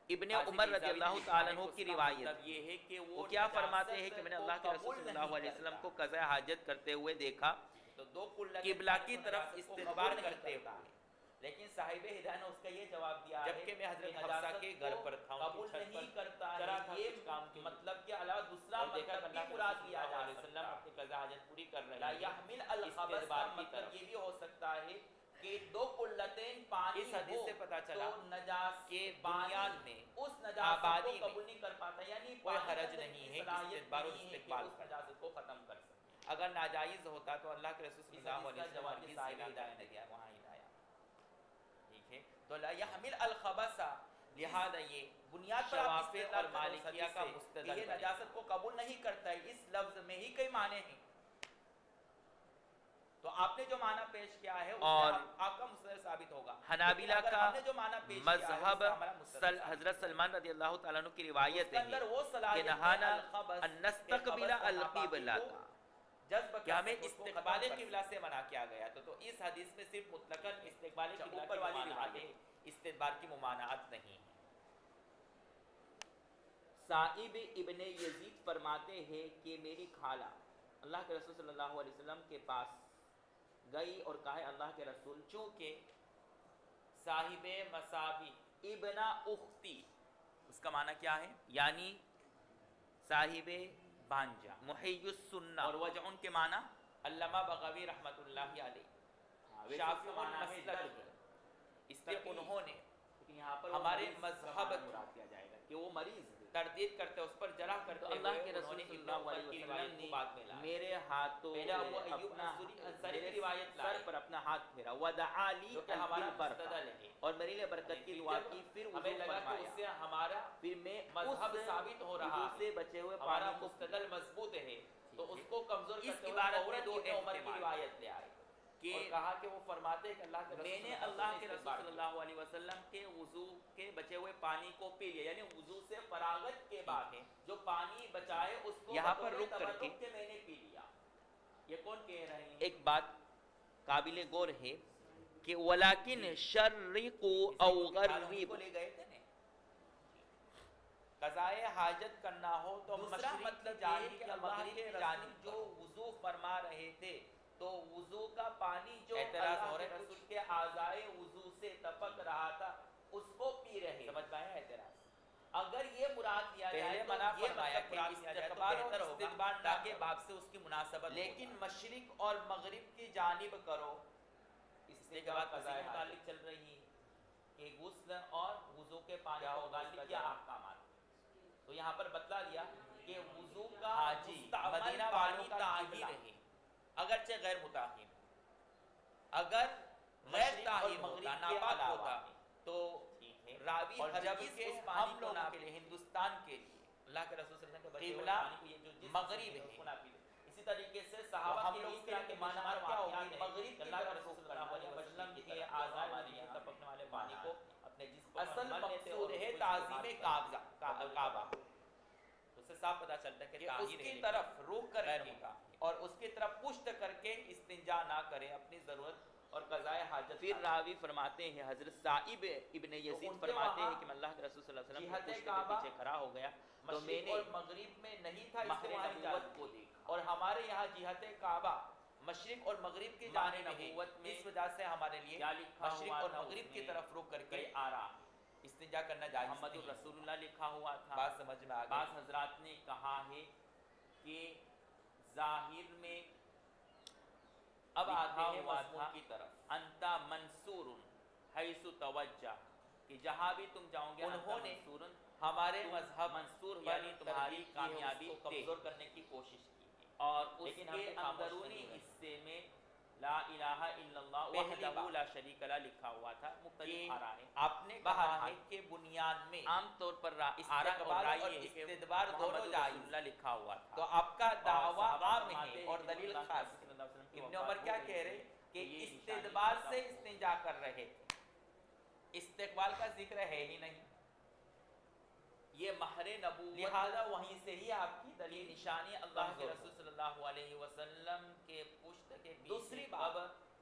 C: ابن عمر رضی اللہ تعالیٰ عنہ کی روایت
B: یہ ہے کہ
C: وہ کیا فرماتے ہیں کہ میں نے اللہ کے رسول صلی اللہ علیہ وسلم کو قضاء حاجت کرتے ہوئے دیکھا
B: تو دو
C: قبلہ کی طرف استدبار کرتے ہوئے،
B: لیکن صاحب ہدایت نے اس کا یہ جواب دیا ہے
C: جبکہ میں حضرت حفصہ کے گھر پر تھا،
B: قبول نہیں کرتا ہے، یہ
C: کام کے
B: مطلب کے علاوہ دوسرا
C: دیکھا کہ
B: مطلب
C: اللہ
B: بھی
C: کے
B: مراد
C: رسول
B: لیا
C: صلی اللہ
B: جا
C: علیہ
B: سکتا
C: وسلم
B: ہے۔
C: اپنی قضاء حاجت پوری کر رہے
B: لا
C: ہیں
B: یحمل الخبث کا
C: استدبار کی
B: مطلب
C: طرف۔
B: یہ بھی ہو سکتا ہے کہ دو قلتین پانی
C: اس حدیث
B: ہو
C: سے پتہ چلا
B: تو نجاس
C: کہ
B: پانی
C: بنیاد میں
B: اس نجاست
C: آبادی
B: کو
C: میں
B: قبول نہیں کر پاتا، یعنی
C: کوئی
B: پانی
C: حرج
B: کے اندر
C: نہیں
B: اتنی
C: ہے
B: صلاحیت
C: استدبار اور
B: نہیں ہے کہ
C: استقبال
B: اس نجاست کو ختم کر سکے۔
C: اگر ناجائز ہوتا تو اللہ کے رسول صلی
B: اس
C: اللہ
B: حدیث
C: علیہ
B: کا جواب
C: وسلم
B: یہ صاحب
C: ہرگز
B: ہدایت
C: نہیں
B: نے
C: دیا،
B: دیا،
C: وہاں ہدایہ ٹھیک ہے۔
B: تو لا یحمل الخبث،
C: لہذا یہ
B: بنیاد پر آپ
C: شوافی
B: استدلال
C: اور
B: کرو اس
C: مالکیہ
B: حدیث
C: کا
B: سے
C: مستدل
B: کہ یہ
C: بنے۔
B: نجاست کو قبول نہیں کرتا ہے، اس لفظ میں ہی کئی معنی ہیں، تو آپ نے جو معنی پیش کیا ہے اس
C: اور
B: سے آپ کا مستدل ثابت ہوگا۔
C: حنابلہ
B: لیکن اگر
C: کا
B: ہم نے جو معنی پیش کیا ہے اس سے
C: مذہب
B: ہمارا مستدل ثابت
C: حضرت
B: ہوگا۔
C: سلمان رضی اللہ تعالیٰ عنہ کی
B: اس
C: روایت
B: کے اندر
C: ہے
B: وہ
C: کہ
B: صلاحیت ہے
C: نہانا
B: الخبث
C: ان نستقبل القبلہ
B: جذب
C: کہ ہمیں
B: کر سکتے،
C: استقبال قبلہ سے منع کیا گیا تو اس حدیث میں صرف مطلقاً استقبال قبلہ
B: اوپر
C: کی
B: والی
C: ممانعت
B: روایت
C: ہے، استدبار کی ممانعت نہیں ہے۔
B: صائب ابن یزید فرماتے ہیں کہ میری خالہ اللہ کے رسول صلی اللہ علیہ وسلم کے پاس گئی اور کہا اللہ کے رسول،
C: چونکہ صاحب مسابی
B: ابن اختی،
C: اس کا معنی کیا ہے؟ یعنی صاحب بانجا محی السنہ، اور وجع کے معنی علامہ بغوی رحمۃ اللہ علیہ شافعی المسلک، اس لیے انہوں نے
B: لیکن یہاں پر
C: ہمارے مذہب
B: مراد کیا جائے گا کہ وہ مریض ہے،
C: تردید کرتے اس پر جرح کرتے
B: تو اللہ کے
C: ہوئے
B: رسول
C: انہوں
B: صلی
C: نے
B: اللہ
C: ابن
B: علیہ
C: عمر کی
B: وسلم
C: روایت کو بعد میں
B: نے
C: لایا۔
B: میرے ہاتھوں
C: پہلے ابو ایوب
B: اپنا
C: انصاری کی
B: میرے
C: روایت
B: سر
C: لائے
B: پر اپنا ہاتھ پھیرا ودعا لی
C: جو کہ ہمارا
B: البرکہ،
C: مستدل ہے،
B: اور میرے لیے برکت کی دعا کی، پھر
C: ہمیں
B: وضو
C: لگا کہ
B: فرمایا،
C: اس سے ہمارا
B: پھر میں
C: مذہب
B: اس
C: ثابت ہو رہا
B: وضو
C: ہے،
B: سے بچے ہوئے
C: ہمارا
B: پانی کو
C: مستدل مضبوط ہے، تو اس کو کمزور
B: اس
C: کرتے ہوئے
B: عبارت
C: فوراً
B: میں دو
C: ابن عمر کی
B: احتمال
C: روایت لے آئے
B: کہ
C: اور کہا کہ وہ فرماتے ہیں کہ اللہ کے رسول
B: میں نے اللہ کے رسول صلی اللہ علیہ وسلم کے وضو کے بچے ہوئے پانی کو پی لیا، یعنی وضو سے فراغت کے بعد جو پانی بچائے اس کو
C: یہاں پر
B: بطور
C: رک کر
B: تبرک کے میں نے پی لیا۔ یہ کون کہہ رہے ہیں؟
C: ایک بات قابل غور ہے کہ ولیکن شرقوا او
B: کو
C: غربوا،
B: لے گئے تھے نا، قضائے حاجت کرنا ہو تو
C: دوسرا
B: مشرق
C: مطلب
B: کی
C: یہ ہے
B: جانب
C: کہ
B: یا
C: اللہ
B: مغرب
C: کے
B: کی
C: رسول
B: جانب
C: جو وضو فرما رہے تھے تو وضو کا پانی جو
B: اعتراض
C: اللہ
B: ہو
C: کے
B: رہا ہے
C: رسول کے اعضائے وضو سے ٹپک رہا تھا اس کو پی رہے.
B: سمجھ پائے اعتراض
C: اگر یہ مراد لیا جائے
B: پہلے
C: تو
B: منع
C: یہ
B: فرمایا
C: مطلب
B: کہ
C: مراد لیا جائے تو
B: استقبال اور
C: بہتر ہوگا
B: استدبار نہ
C: تاکہ
B: کرو،
C: باب سے اس کی مناسبت ہو
B: لیکن
C: جائے.
B: مشرق اور مغرب کی جانب کرو.
C: اس کے بعد قضاء متعلق چل رہی ہے کہ غسل اور وضو کے پانی
B: کیا
C: کو
B: ہوگا اس کا
C: متعلق کیا
B: جواب؟
C: احکامات. تو یہاں پر بتلا دیا کہ وضو کا
B: ہاں جی،
C: مستعمل
B: مدینہ
C: پانی
B: والوں کا
C: طاہر
B: قبلہ
C: ہے اگرچہ غیر مطہر. اگر غیر
B: مشرق اور
C: طاہر
B: مغرب
C: ہوتا
B: کے
C: ناپاک
B: علاوہ
C: ہوتا تو راوی
B: اور
C: ہرگز
B: جبکہ
C: اس
B: ہم
C: پانی کو
B: لوگوں
C: نہ
B: کے
C: پی.
B: لیے ہندوستان کے لیے
C: اللہ کے رسول صلی اللہ علیہ وسلم کے بچے ہوئے
B: قبلہ
C: پانی کو یہ جو جس
B: مغرب
C: اس کو
B: ہے.
C: نہ پی. اسی طریقے سے صحابہ
B: ہم
C: کے
B: لوگ
C: لیے اس
B: کے
C: طرح
B: لیے
C: کے
B: معنی
C: بے
B: کیا
C: شمار
B: ہوگی؟
C: واقعات ہیں
B: مغرب کی
C: کہ اللہ کے
B: طرف
C: رسول
B: رخ
C: صلی اللہ
B: کرنا
C: علیہ
B: یا
C: وسلم
B: مشرق کی
C: کے
B: طرف؟
C: اعضاء
B: ہمارے
C: وضو
B: یہاں
C: سے ٹپکنے والے پانی کو اپنے جسم پر
B: اصل
C: مل لیتے اور
B: مقصود ہے
C: اس کو
B: تعظیم
C: استعمال
B: کعبہ
C: کرتے.
B: کعبہ
C: اس سے صاف پتہ چلتا ہے کہ
B: کہ اس
C: طاہر ہے
B: کی
C: لیکن
B: طرف رخ کر
C: غیر
B: کے
C: مطہر.
B: اور اس کی طرف پشت کر کے استنجا نہ کرے اپنی ضرورت
C: اور قضاء حاجت. پھر
B: نہ
C: راوی فرماتے ہیں حضرت صائب ابن یزید
B: ان کے
C: فرماتے ہیں
B: وہاں
C: کہ میں اللہ کے رسول صلی اللہ علیہ وسلم
B: جہت
C: کے پشت کے
B: کعبہ
C: پیچھے کھڑا ہو گیا تو میں
B: مشرق
C: نے
B: اور مغرب میں نہیں تھا
C: مہر نبوت کو دیکھا.
B: اور ہمارے یہاں جہت کعبہ مشرق اور مغرب کی
C: مہر
B: جانب ہے.
C: نبوت میں
B: اس وجہ سے ہمارے لیے
C: کیا لکھا
B: مشرق
C: ہوا
B: اور
C: تھا؟
B: مغرب
C: اس
B: کی
C: میں
B: طرف رخ کر کے
C: آرام
B: استنجا کرنا جائز
C: محمد
B: نہیں.
C: الرسول اللہ لکھا ہوا تھا.
B: بات سمجھ میں آ
C: بعض
B: گئی.
C: حضرات نے کہا ہے کہ ظاہر میں
B: اب آتے
C: لکھا
B: ہیں
C: ہوا
B: مضمون
C: تھا
B: کی طرف.
C: انتا منصور حیث توجہ کہ جہاں بھی تم جاؤ گے
B: انہوں نے
C: منصور
B: ہمارے مذہب
C: منصور
B: پر
C: یعنی تمہاری
B: ترغیب کی ہے،
C: کامیابی
B: اس کو
C: کو
B: کمزور
C: کرنے کی کوشش کی ہے. اور اس
B: لیکن ہم
C: کے
B: نے خاموش
C: اندرونی
B: نہیں رہے.
C: حصے میں لا الہ الا اللہ
B: پہلی
C: وحدہ
B: بات
C: لا شریک لہ لکھا ہوا تھا.
B: کہ
C: مختلف آراء ہیں.
B: آپ نے کہا
C: بہرحال
B: ہے کہ بنیاد میں
C: عام طور پر آراء
B: استقبال
C: اور رائے
B: اور
C: یہ ہے کہ
B: استدبار
C: محمد
B: دونوں
C: رسول
B: جائز.
C: اللہ لکھا ہوا تھا.
B: تو آپ کا دعویٰ
C: صحابہ
B: عام
C: فرماتے
B: ہے
C: ہیں
B: اور
C: کہ
B: دلیل
C: اللہ
B: خاص
C: صلی
B: ہے.
C: اللہ علیہ وسلم کی
B: ابن
C: وفات
B: عمر
C: ہو
B: کیا
C: گئی
B: کہہ
C: ہے
B: رہے کہ
C: یہ
B: استدبار
C: نشانی
B: سے
C: کا
B: استنجا کر رہے تھے. استقبال کا ذکر ہے ہی نہیں.
C: یہ مہر نبوت
B: لہذا وہیں سے ہی آپ کی
C: کی
B: دلیل
C: نشانی اللہ کے
B: کمزور
C: رسول صلی اللہ علیہ وسلم کے پشت کے پیچھے.
B: دوسری بات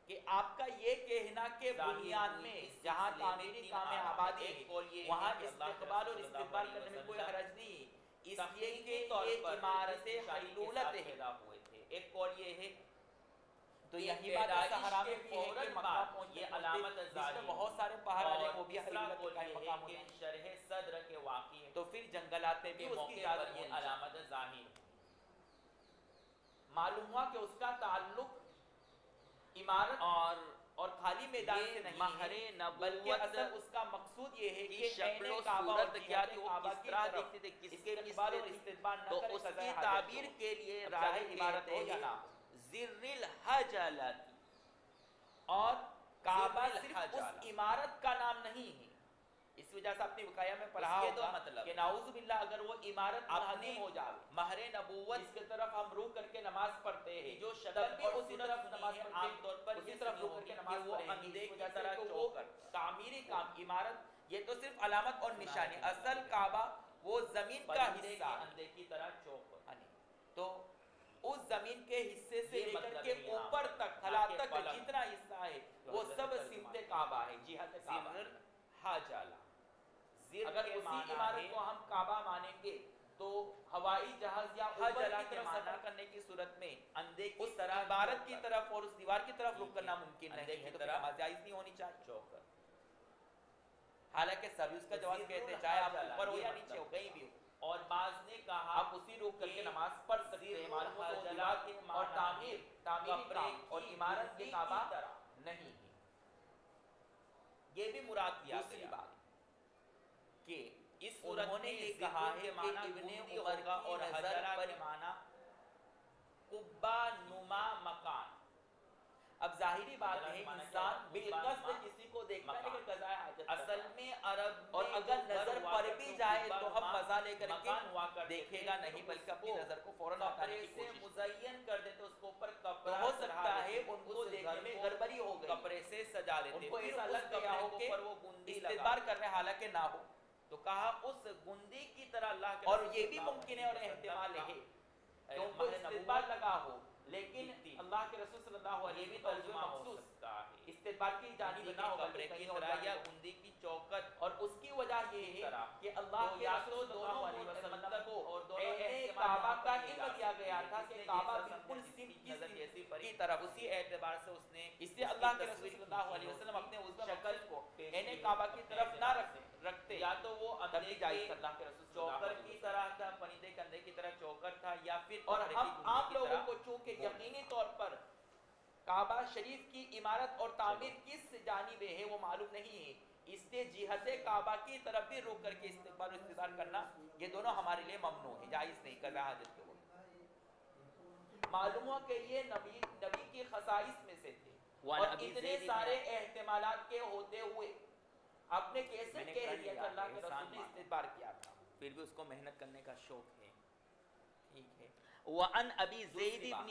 B: کہ آپ کا یہ کہنا کہ بنیاد میں جہاں تعمیری کام آبادی ہے وہاں استقبال اور استقبال کرنے میں کوئی حرج نہیں. اس لیے کہ یہ عمارتیں حلولت ہے.
C: ہوئے تھے. ایک قول یہ ہے
B: تو یہی بات صحرا میں بھی ہے کہ مکہ پہنچتے
C: یہ علامت
B: جس میں بہت سارے پہاڑ آ جائیں وہ بھی حلولت کا مقام ہوتا ہے.
C: شرح صدر کے واقع
B: تو پھر جنگلات میں بھی اس کی اجازت
C: یہ
B: ہونی
C: علامت ظاہر
B: معلوم ہوا کہ اس کا تعلق عمارت اور خالی میدان سے نہیں
C: مہر
B: ہے
C: نبوت
B: بلکہ اصل اس کا مقصود یہ ہے کہ
C: شکل و
B: کعبہ
C: صورت
B: اور
C: کیا
B: جہت
C: تھی وہ
B: کعبہ
C: کس
B: کی
C: طرح
B: طرف
C: دیکھتے تھے کس
B: استقبال اور
C: قسم
B: استدبار نہ
C: تو
B: کرے
C: اس
B: قضائے
C: کی
B: حاجت
C: تعبیر
B: کو.
C: کے لیے
B: اب
C: راوی
B: چاہے عمارت ہو یا نہ ہو.
C: زر الحجلتی
B: اور کعبہ
C: ذل
B: صرف
C: الحجالہ.
B: اس عمارت کا نام نہیں ہے. اس وجہ سے اپنی وقایہ میں پڑھا
C: اس کے دو
B: ہوگا
C: مطلب
B: کہ نعوذ باللہ اگر وہ عمارت
C: اپنی
B: منہدم ہو جائے
C: مہر نبوت
B: جس کی طرف ہم روح کر کے نماز پڑھتے ہیں
C: جو شکل
B: تب بھی
C: اور
B: اسی
C: صورت
B: طرف
C: سنی
B: نماز
C: ہے،
B: پڑھتے
C: عام طور پر
B: اسی
C: یہ
B: طرف
C: سنی
B: روح کر
C: ہوگی
B: کے
C: کہ
B: نماز
C: وہ
B: پڑھیں گے.
C: اندھے
B: اس
C: کی
B: وجہ سے
C: طرح
B: کہ وہ
C: چوک کر
B: تعمیری کام عمارت یہ تو صرف علامت اور نشانی. اصل کعبہ وہ زمین کا
C: پرندے
B: حصہ
C: کے
B: ہے.
C: اندھے کی طرح چوک کر.
B: تو اس زمین کے حصے سے
C: یہ
B: لے کر
C: مطلب
B: کے
C: ہے یہاں
B: اوپر
C: پر.
B: تک خلا
C: تاکہ
B: تک
C: پلنگ
B: جتنا حصہ ہے
C: جو
B: وہ
C: حضرت
B: سب
C: ترجمہ
B: سمت
C: ہے.
B: کعبہ ہے جہت کعبہ ہے.
C: زر حجالہ. زر
B: اگر
C: کے
B: اسی
C: معنی
B: عمارت
C: ہے
B: کو ہم کعبہ مانیں گے تو ہوائی جہاز یا اوپر
C: حجالہ
B: کی
C: کے
B: طرف
C: معنی
B: سفر کرنے کی صورت میں
C: اندھے کی
B: اس
C: طرح
B: عمارت کی
C: چوک کر.
B: طرف اور اس دیوار کی طرف رخ کرنا
C: ٹھیک ہے.
B: ممکن
C: اندھے
B: نہیں ہے
C: کی
B: تو پھر
C: طرف
B: نماز جائز نہیں ہونی چاہیے.
C: چوک کر.
B: حالانکہ سبھی اس کا جواز
C: زر
B: کہتے ہیں چاہے آپ
C: الحجالہ
B: اوپر ہو
C: یہ
B: یا
C: مطلب
B: نیچے ہو کہیں بھی ہو
C: اور بعض نے کہا
B: آپ اسی روک کر کے
C: کہ
B: نماز پڑھ سکتے ہیں.
C: زر
B: معلوم ہو تو
C: الحجالہ
B: دیوار
C: کے
B: اور
C: معنی
B: تعمیری
C: کپڑے
B: کام اور
C: کی
B: عمارت
C: بندی
B: کے
C: کی
B: کعبہ
C: طرح.
B: نہیں ہے.
C: یہ بھی مراد کیا
B: دوسری
C: گیا
B: بات
C: کہ اس صورت
B: انہوں نے
C: میں
B: یہ کہا ہے
C: کے
B: کہ
C: معنی
B: ابن
C: گندی
B: عمر
C: ہوگا
B: کی
C: اور
B: نظر
C: حجرہ
B: پر
C: کے معنی قبا نما مکان.
B: اب ظاہری بات
C: حجرہ
B: ہے
C: کے معنی کیا
B: انسان
C: ہوگا؟
B: بالقصد
C: قبا
B: کسی کو دیکھتا ہے
C: مکان.
B: لیکن قضائے حاجت
C: اصل میں عرب
B: اور
C: میں
B: اگر
C: جو
B: نظر
C: گھر ہوا
B: پر
C: کرتے
B: بھی
C: ہیں،
B: جائے
C: قبا
B: تو ہم
C: نما
B: مزہ لے کر کے
C: مکان ہوا کرتے
B: دیکھے
C: تھے،
B: گا
C: تو
B: نہیں بلکہ
C: اس
B: اپنی
C: کو
B: نظر کو فوراً ہٹانے
C: کپڑے
B: کی
C: سے
B: کوشش.
C: مزین کر دیتے، اس کے اوپر
B: تو
C: کپڑا
B: ہو
C: چڑھا
B: سکتا ہے
C: دیتے،
B: ان کو
C: اس
B: دیکھنے
C: گھر
B: میں
C: کو
B: گڑبڑی ہو گئی،
C: کپڑے سے سجا دیتے،
B: ان کو
C: پھر
B: ایسا
C: اس
B: لگ گیا
C: کپڑے
B: ہو
C: کے
B: کہ
C: اوپر وہ گندی
B: استدبار
C: لگا.
B: کر رہے حالانکہ نہ ہو.
C: تو کہا اس گندی کی طرح اللہ کے
B: اور
C: رسول
B: یہ بھی
C: اللہ
B: ممکن ہے اور
C: علیہ وسلم
B: احتمال
C: کا
B: ہے کہ ان کو
C: مہر
B: استدبار
C: نبوت
B: لگا ہو لیکن
C: دکھتی.
B: اللہ کے رسول صلی اللہ
C: یہ
B: علیہ
C: بھی
B: وسلم
C: ترجمہ ہو
B: مخصوص
C: سکتا ہے.
B: استقبال کی جانب نہ ہو
C: کمرے کی طرح یا گندی کی چوکٹ،
B: اور اس کی وجہ یہ ہے کہ اللہ
C: تو
B: کے
C: یا
B: رسول
C: تو
B: صلی
C: دونوں
B: اللہ علیہ وسلم
C: مطلب
B: کو
C: اور دونوں
B: اہل
C: احتمال
B: کعبہ
C: یہاں
B: کا
C: پر
B: علم دیا گیا تھا کہ کعبہ بالکل
C: جیسی
B: کی طرف
C: اسی اعتبار سے اس نے
B: اس لیے اللہ کے رسول صلی اللہ علیہ وسلم اپنے اس شکل کو اہل کعبہ کی طرف نہ رکھتے،
C: یا تو وہ
B: تب بھی جائز اللہ کے رسول صلی اللہ
C: چوکر
B: علیہ
C: کی
B: وسلم
C: طرح تھا، پرندے کے اندر کی طرح چوکر تھا، یا پھر
B: اور
C: کپڑے کی
B: ہم
C: گندی
B: آپ
C: کی
B: لوگوں
C: طرح
B: کو چونکہ
C: گول۔
B: یقینی طور پر کعبہ شریف کی عمارت اور تعمیر کس جانب ہے وہ معلوم نہیں ہے، اس لیے جہت کعبہ کی طرف بھی رک کر کے استقبال و استدبار کرنا یہ دونوں ہمارے لیے ممنوع ہے، جائز نہیں، قضاء حاجت کے وقت۔ معلوم ہوا کہ یہ نبی کی خصائص میں سے تھے، اور اتنے سارے احتمالات کے ہوتے ہوئے آپ نے کیسے کہہ دیا کہ اللہ کے رسول نے استدبار کیا تھا؟
C: پھر بھی اس کو محنت کرنے کا شوق ہے، ٹھیک ہے۔ وعن ابی زید ابن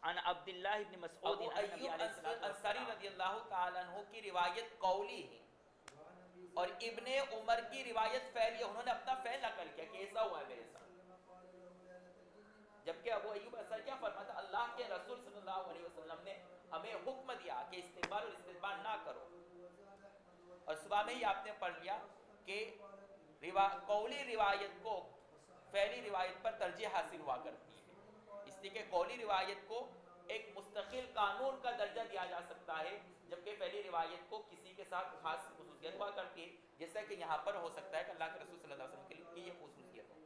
C: عن عبداللہ ابن مسعود
B: ابو ایوب انصاری رضی اللہ تعالی عنہ کی روایت قولی ہے، اور ابن عمر کی روایت فعلی ہے، انہوں نے اپنا فعل نقل کیا کہ ایسا ہوا ہے میرے ساتھ، جبکہ ابو ایوب انصاری کیا فرماتا، اللہ کے رسول صلی اللہ علیہ وسلم نے ہمیں حکم دیا کہ استقبال اور استدبار نہ کرو، اور صبح میں ہی آپ نے پڑھ لیا کہ قولی روایت کو فعلی روایت پر ترجیح حاصل ہوا کرتی ہے، اس لیے کہ قولی روایت کو ایک مستقل قانون کا درجہ دیا جا سکتا ہے، جبکہ فعلی روایت کو کسی کے ساتھ خاص خصوصیت ہوا کرتی ہے، جیسا کہ یہاں پر ہو سکتا ہے کہ اللہ کے رسول صلی اللہ علیہ وسلم کے لیے یہ خصوصیت ہو۔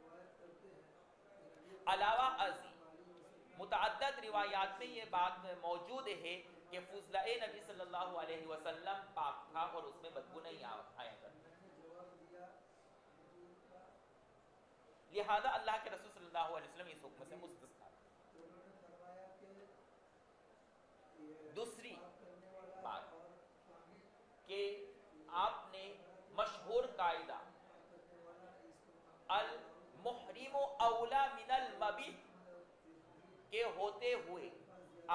B: علاوہ ازیں متعدد روایات میں یہ بات موجود ہے کہ فضلہ نبی صلی اللہ علیہ وسلم پاک تھا اور اس میں بدبو نہیں آیا کرتی، لہذا اللہ کے رسول صلی اللہ علیہ وسلم اس حکم سے مستثنا تھے۔ دوسری بات کہ آپ نے مشہور قاعدہ المحرم اولا من المبیح کے ہوتے ہوئے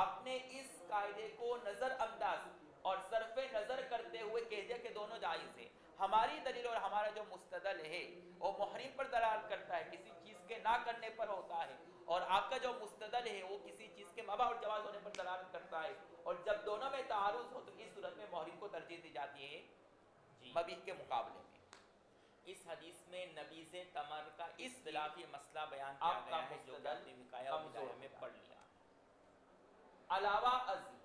B: آپ نے اس قاعدے کو نظر انداز اور صرف نظر کرتے ہوئے کہہ دیا کہ دونوں جائز ہیں۔ ہماری دلیل اور ہمارا جو مستدل ہے وہ محرم پر دلالت کرتا ہے، کسی چیز کے نہ کرنے پر ہوتا ہے، اور آپ کا جو مستدل ہے وہ کسی چیز کے مباح اور جواز ہونے پر دلالت کرتا ہے، اور جب دونوں میں تعارض ہو تو اس صورت میں محرم کو ترجیح دی جاتی ہے مبیح کے مقابلے میں۔
C: اس حدیث میں نبیذ تمر کا اختلافی مسئلہ بیان کیا گیا ہے جو کہ آپ نے وقایہ اور بدایہ میں پڑھ لیا۔
B: علاوہ ازیں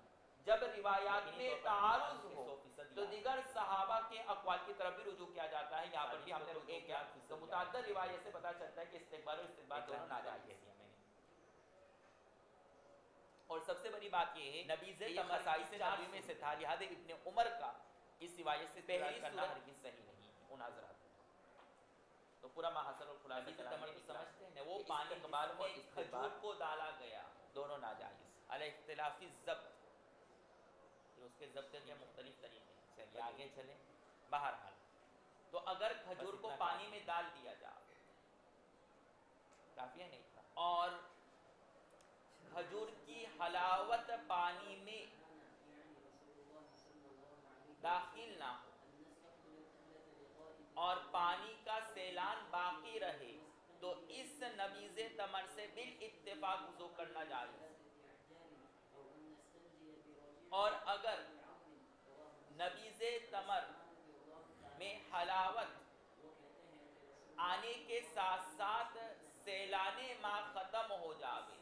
B: جب روایات میں تعارض ہو تو دیگر صحابہ کے اقوال کی طرف بھی رجوع کیا جاتا ہے، یہاں پر بھی ہم نے رجوع کیا تو متعدد روایت سے پتہ چلتا ہے کہ استقبال اور استدبار دونوں ناجائز ہیں۔ اور سب سے بڑی بات یہ ہے
C: نبیذ
B: کہ یہ
C: تمر
B: خصائص نبی میں سے تھا، لہذا ابن عمر کا اس روایت سے پہلی کرنا ہرگز صحیح نہیں ہے ان حضرات۔ تو پورا ماحصل اور خلاصہ
C: نبیذ
B: کلام
C: تمر
B: یہ
C: کو
B: نکلا
C: سمجھتے ہیں وہ
B: کہ
C: پانی
B: استقبال
C: میں
B: اور
C: کھجور
B: استدبار
C: کو ڈالا گیا
B: دونوں ناجائز،
C: علی اختلاف الضبط، اس کے ضبط کے مختلف طریقے ہیں۔
B: چلیے آگے چلیں۔ بہرحال تو اگر کھجور کو پانی میں ڈال دیا جائے کافی ہے نہیں تھا، اور کھجور کی حلاوت پانی میں داخل نہ ہو اور پانی کا سیلان باقی رہے تو اس نبیذ تمر سے بالاتفاق وضو کرنا جائز ہے، اور اگر نبیذ تمر میں حلاوت آنے کے ساتھ ساتھ سیلان ماء ختم ہو جاوے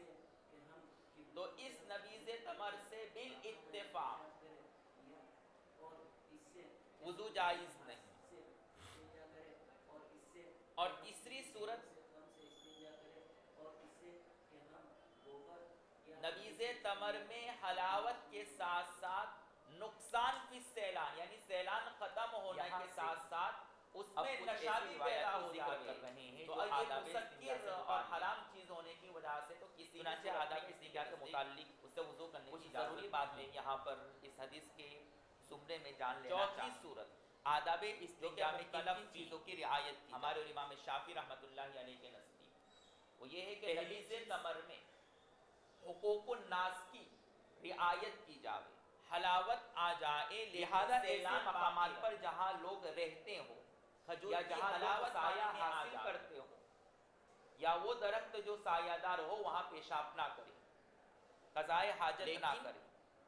B: تو اس نبیذ تمر سے بالاتفاق وضو جائز نہیں۔ اور تیسری صورت نبیذ تمر میں حلاوت کے ساتھ ساتھ نقصان فی سیلان، یعنی سیلان ختم ہونے کے ساتھ ساتھ اس میں نشہ بھی پیدا ہو جائے تو یہ مسکر اور حرام چیز ہونے کی وجہ سے تو کسی
C: چنانچہ آداب استنجا کے متعلق
B: اس سے وضو کرنے
C: کچھ
B: کی
C: ضروری باتیں
B: یہاں پر اس حدیث کے زمرے میں جان لینا چاہتے ہیں۔ چوتھی صورت آداب استنجا میں کن کن چیزوں کی رعایت کی ہمارے امام شافعی رحمۃ اللہ علیہ کے نزدیک وہ یہ ہے کہ نبیذ تمر میں حقوق الناس کی رعایت کی جاوے، حلاوت آ جائے، لہذا ایسے مقامات پر جہاں لوگ رہتے ہوں یا جہاں حلاوت سایہ حاصل کرتے ہوں یا وہ درخت جو سایہ دار ہو وہاں پیشاب نہ کرے، قضائے حاجت نہ کرے،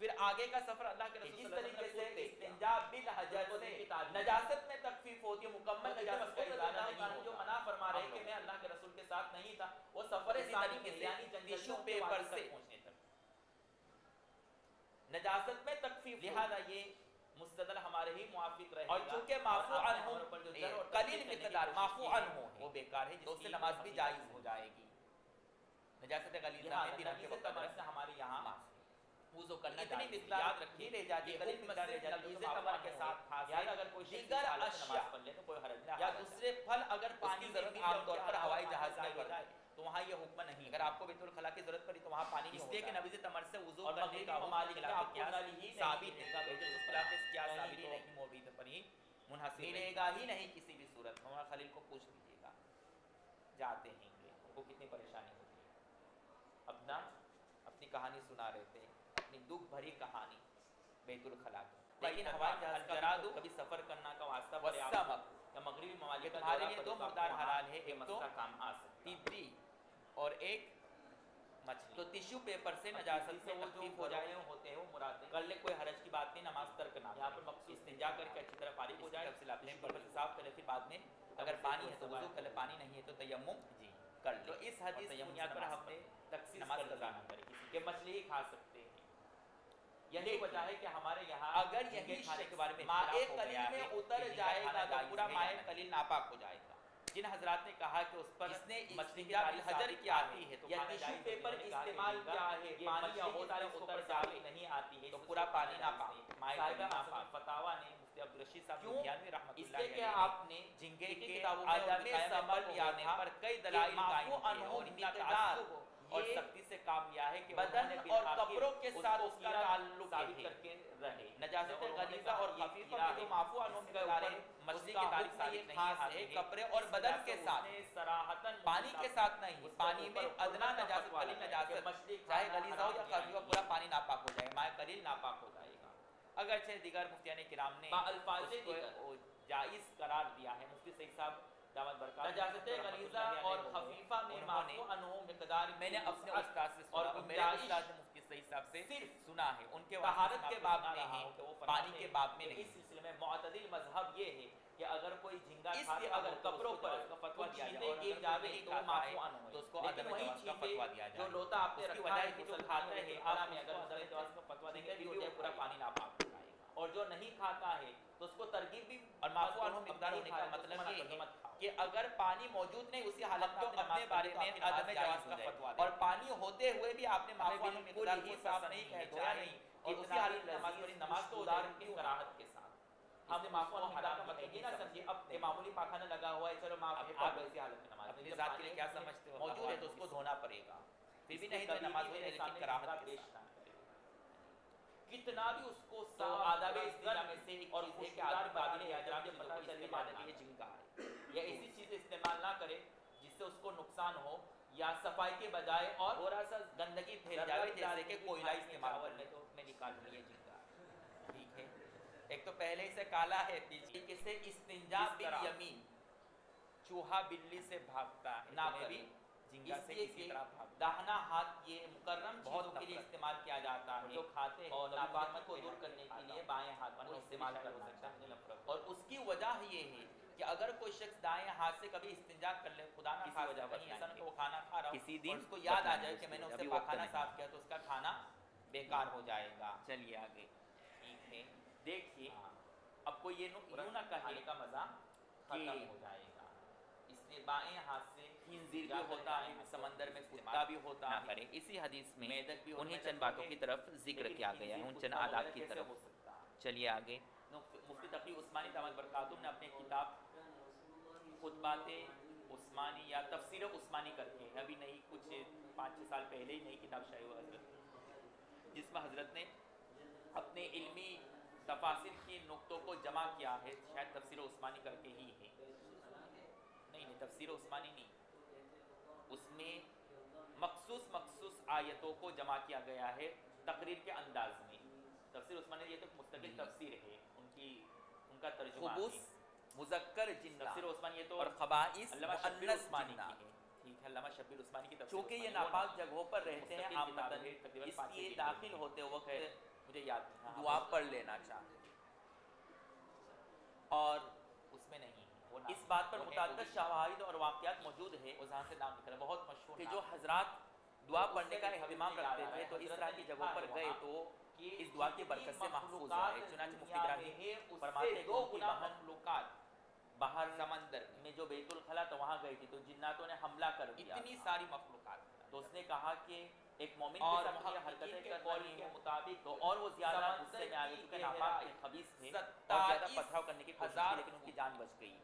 B: پھر آگے کا سفر اللہ کے رسول صلی اللہ علیہ وسلم نے خود استنجا بالحجر سے نجاست میں تخفیف ہوتی ہے، مکمل نجاست کا ازالہ نہیں ہوتا۔ جو منع فرما رہے کہ میں اللہ کے رسول کے ساتھ نہیں تھا، وہ سفر ثانی کے یعنی ٹیشو پیپر سے پہنچنے تک نجاست میں تخفیف، لہذا یہ مستدل ہمارے ہی موافق رہے گا۔ اور چونکہ معفو عنہ قلیل مقدار معفو عنہ ہے، وہ بیکار ہے، جس سے نماز بھی جائز ہو جائے گی۔ نجاست غلیظہ میں دن کے وقت ہمارے یہاں وضو کرنا اتنی مقدار یاد رکھیے لے جاتی ہے، قلیل مقدار لے جاتی ہے، کمر کے ساتھ یاد اگر کوئی دیگر اشیاء پڑھ لے تو کوئی حرج نہیں، یا دوسرے پھل اگر پانی ضرورت عام طور پر ہوائی جہاز میں ہو جائے تو وہاں یہ حکم نہیں، اگر آپ کو بیت الخلاء کی ضرورت پڑی تو وہاں پانی نہیں ہوتا، اس لیے کہ نبی تمر سے وضو کرنے کا ممالک میں آپ کو ثابت ہے، بیت الخلاء سے کیا ثابت نہیں موجود پر ہی منحصر ملے گا ہی نہیں کسی بھی صورت میں۔ مولانا خلیل کو پوچھ لیجیے گا، جاتے ہیں گے ان کو کتنی پریشانی ہوتی ہے، اپنی کہانی سنا رہے تھے، اپنی دکھ بھری کہانی بیت الخلاء کی، لیکن ہوائی جہاز کا جرا دو کبھی سفر کرنا کا واسطہ پڑے یا مغربی ممالک کا تمہارے لیے دو مقدار حلال ہے، ایک تو کام آ سکتا تیبری اور ایک مچھلی، تو ٹیشو پیپر سے نجاست سے وہ تخفیف ہو جائے ہوتے ہیں وہ مراد کر لے، کوئی حرج کی بات نہیں، نماز ترک نہ یہاں پر مخصوص استنجا کر کے اچھی طرح فارغ ہو جائے، تفصیل اپنے پر صاف کرے، پھر بعد میں اگر پانی ہے تو وضو کر لے، پانی نہیں ہے تو تیمم کر لے۔ تو اس حدیث کی بنیاد پر ہم نے تخصیص نماز قضا نہ کرے کہ مچھلی ہی کھا سکتے ہیں، یہی وجہ ہے کہ ہمارے یہاں اگر یہی کھانے کے بارے میں مائع قلیل میں اتر جائے گا تو پورا مائع قلیل ناپاک ہو جائے گا۔ جن حضرات نے کہا کہ اس پر جس نے مچھلی کے حجر کیا ہے یا ٹیشو پیپر استعمال کیا ہے، پانی یا ہوتا ہے اوپر ڈالی نہیں آتی ہے تو پورا پانی ناپاک، مائع ناپاک۔ فتاوا نے مفتی عبدالرشید صاحب لدھیانوی رحمۃ اللہ علیہ، اس لیے کہ آپ نے جنگے کی کتابوں میں عدم سبب یانے پر کئی دلائل قائم کیے اور ان کا تعصب اور سختی سے کام لیا ہے کہ بدن اور کپڑوں کے ساتھ اس کا تعلق ثابت کر کے رہے۔ نجاست غلیظہ اور خفیفہ میں جو معفو عنہ مقدار ہے، مچھلی کی تعریف ثابت نہیں ہے، کپڑے اور بدن کے ساتھ صراحتاً پانی کے ساتھ نہیں، پانی میں ادنا نجاست قلیل نجاست چاہے غلیظہ ہو یا خفیفہ پورا پانی ناپاک ہو جائے، مائع قلیل ناپاک ہو جائے گا۔ اگرچہ دیگر مفتیان کرام نے الفاظ کو جائز قرار دیا ہے، مفتی سعید صاحب دعوت برکات نجاست غلیظہ اور خفیفہ میں معفو عنہ مقدار میں نے اپنے استاد سے اور میرے استاد مفتی سعید صاحب سے صرف سنا ہے، ان کے طہارت کے باب میں ہے، پانی کے باب میں نہیں۔ اس سلسلے میں معتدل مذہب یہ ہے کہ اگر کوئی جھینگا کھاتا اگر کپڑوں پر فتویٰ دیا جائے اور گر جاوے تو معفو عنہ تو اس کو عدم جواز کا فتویٰ دیا جائے، جو لوٹا آپ نے رکھا ہے کہ جو کھاتا ہے آپ میں اگر عدم جواز کا فتویٰ دیں گے تو پورا پانی ناپاک ہو جائے گا، اور جو نہیں کھاتا ہے تو اس کو ترغیب بھی۔ اور معفو عنہ مقدار ہونے کا مطلب یہ ہے کہ اگر پانی موجود نہیں اسی حالت میں اپنے بارے میں عدم جواز کا فتویٰ دیں، اور پانی ہوتے ہوئے بھی آپ نے معفو عنہ مقدار کو صاف نہیں کہہ دیا نہیں کہ اسی حالت میں نماز پڑھی، نماز تو ادار کی کراہت کے ساتھ۔ ہم نے معفو عنہ مقدار کا مطلب یہ نہ سمجھے اب معمولی پاخانہ لگا ہوا ہے چلو معاف ہے، آپ اسی حالت میں نماز اپنی ذات کے لیے کیا سمجھتے ہو، موجود ہے تو اس کو دھونا پڑے گا، پھر بھی نہیں تو نماز ہو جائے لیکن کراہت کے ساتھ۔ کتنا بھی اس کو آداب استنجا میں سے اور خوددار قابل احترام کے پتہ چلنے والے یہ جھینگا ہے یا ایسی چیز استعمال نہ کرے جس سے اس کو نقصان ہو یا صفائی کے بجائے اور تھوڑا سا گندگی پھیل جائے، جیسے کہ کوئلہ استعمال کر لے تو میں نکال لوں یہ جھینگا ہے، ٹھیک ہے۔ ایک تو پہلے ہی سے کالا ہے، طریقے سے استنجا بالیمین، چوہا بلی سے بھاگتا ہے نہ کبھی جھینگا سے اسی طرح بھاگتا ہے۔ داہنا ہاتھ یہ مکرم چیزوں کے لیے استعمال کیا جاتا ہے، جو کھاتے ہیں اور ناپاکی کو دور کرنے کے لیے بائیں ہاتھ کو استعمال کر سکتا ہے، اور اس کی وجہ یہ ہے کہ اگر کوئی شخص دائیں ہاتھ سے کبھی استنجا کر لے، خدا نہ خواستہ کہیں ایسا نہ کہ وہ کھانا کھا رہا ہو اور اس کو یاد آ جائے کہ میں نے اس سے پاخانہ صاف کیا تو اس کا کھانا بیکار ہو جائے گا۔ چلیے آگے، ٹھیک ہے، دیکھیے اب کوئی یہ یوں نہ کہے کا مزہ ختم ہو جائے گا، اس لیے بائیں ہاتھ سے خنزیر بھی ہوتا ہے، سمندر میں کتا بھی ہوتا ہے، اسی حدیث میں انہیں چند باتوں کی طرف ذکر کیا گیا ہے، ان چند آداب کی طرف۔ چلیے آگے، مفتی تقی عثمانی دعوت برکاتہ نے اپنے کتاب خطبات عثمانی یا تفسیر عثمانی کر کے، ابھی نہیں کچھ 5-6 سال پہلے ہی نئی کتاب شائع ہوا حضرت، جس میں حضرت نے اپنے علمی تفاسیر کی نقطوں کو جمع کیا ہے، شاید تفسیر عثمانی کر کے ہی ہے، نہیں تفسیر عثمانی نہیں، اس میں مخصوص آیتوں کو جمع کیا گیا ہے تقریر کے انداز میں۔ تفسیر عثمانی یہ تو مستقل تفسیر ہے، ان کا ترجمہ ہے، مذکر جنہ تفسیر عثمانی یہ تو اور خبائث علامہ شبیر عثمانی کی ہے، ٹھیک ہے، علامہ شبیر عثمانی کی تفسیر۔ چونکہ یہ ناپاک جگہوں پر رہتے ہیں عامتاً، اس لیے داخل ہوتے وقت مجھے یاد نہیں،
C: ہاں،
B: دعا
C: بس-
B: پڑھ لینا چاہتے اور
C: اس میں نہیں ہے، وہ
B: اس بات پر
C: وہ ہے،
B: متعدد شواہد اور واقعات موجود ہیں
C: وہ ذہن سے نام نکلا، بہت مشہور
B: کہ
C: نام
B: جو
C: ہے۔
B: حضرات دعا
C: اس
B: پڑھنے
C: سے
B: کا
C: بھی
B: اہتمام
C: حضرت
B: رکھتے
C: یاد
B: تھے
C: آیا،
B: تو اس
C: حضرت
B: طرح
C: نے
B: کی
C: لکھا
B: جگہوں
C: ہے
B: پر گئے
C: وہاں
B: تو
C: کہ
B: اس دعا کی
C: جتنی
B: برکت سے محفوظ ہو
C: مخلوقات
B: جائے۔ چنانچہ مفتی
C: دنیا
B: ابراہیم
C: میں ہے، اس
B: فرماتے
C: سے
B: ہیں کہ
C: دو
B: ان کی
C: گنا
B: بہن
C: مخلوقات
B: باہر سمندر
C: میں جو بیت الخلا تو وہاں گئی تھی تو جناتوں نے حملہ کر دیا
B: اتنی
C: تھا۔
B: ساری مخلوقات
C: تو اس نے کہا کہ ایک مومن کے
B: اور
C: ساتھ یہ
B: محققین
C: حرکتیں
B: کے
C: کر
B: قول
C: رہی
B: کے
C: ہوں
B: مطابق
C: تو اور وہ زیادہ
B: سمندر
C: غصے میں آ گئے
B: کی
C: کیونکہ ناپاک تھے،
B: گہرائی
C: خبیث تھے اور زیادہ
B: 27,000
C: پتھراؤ کرنے کی کوشش کی لیکن ان کی جان بچ گئی۔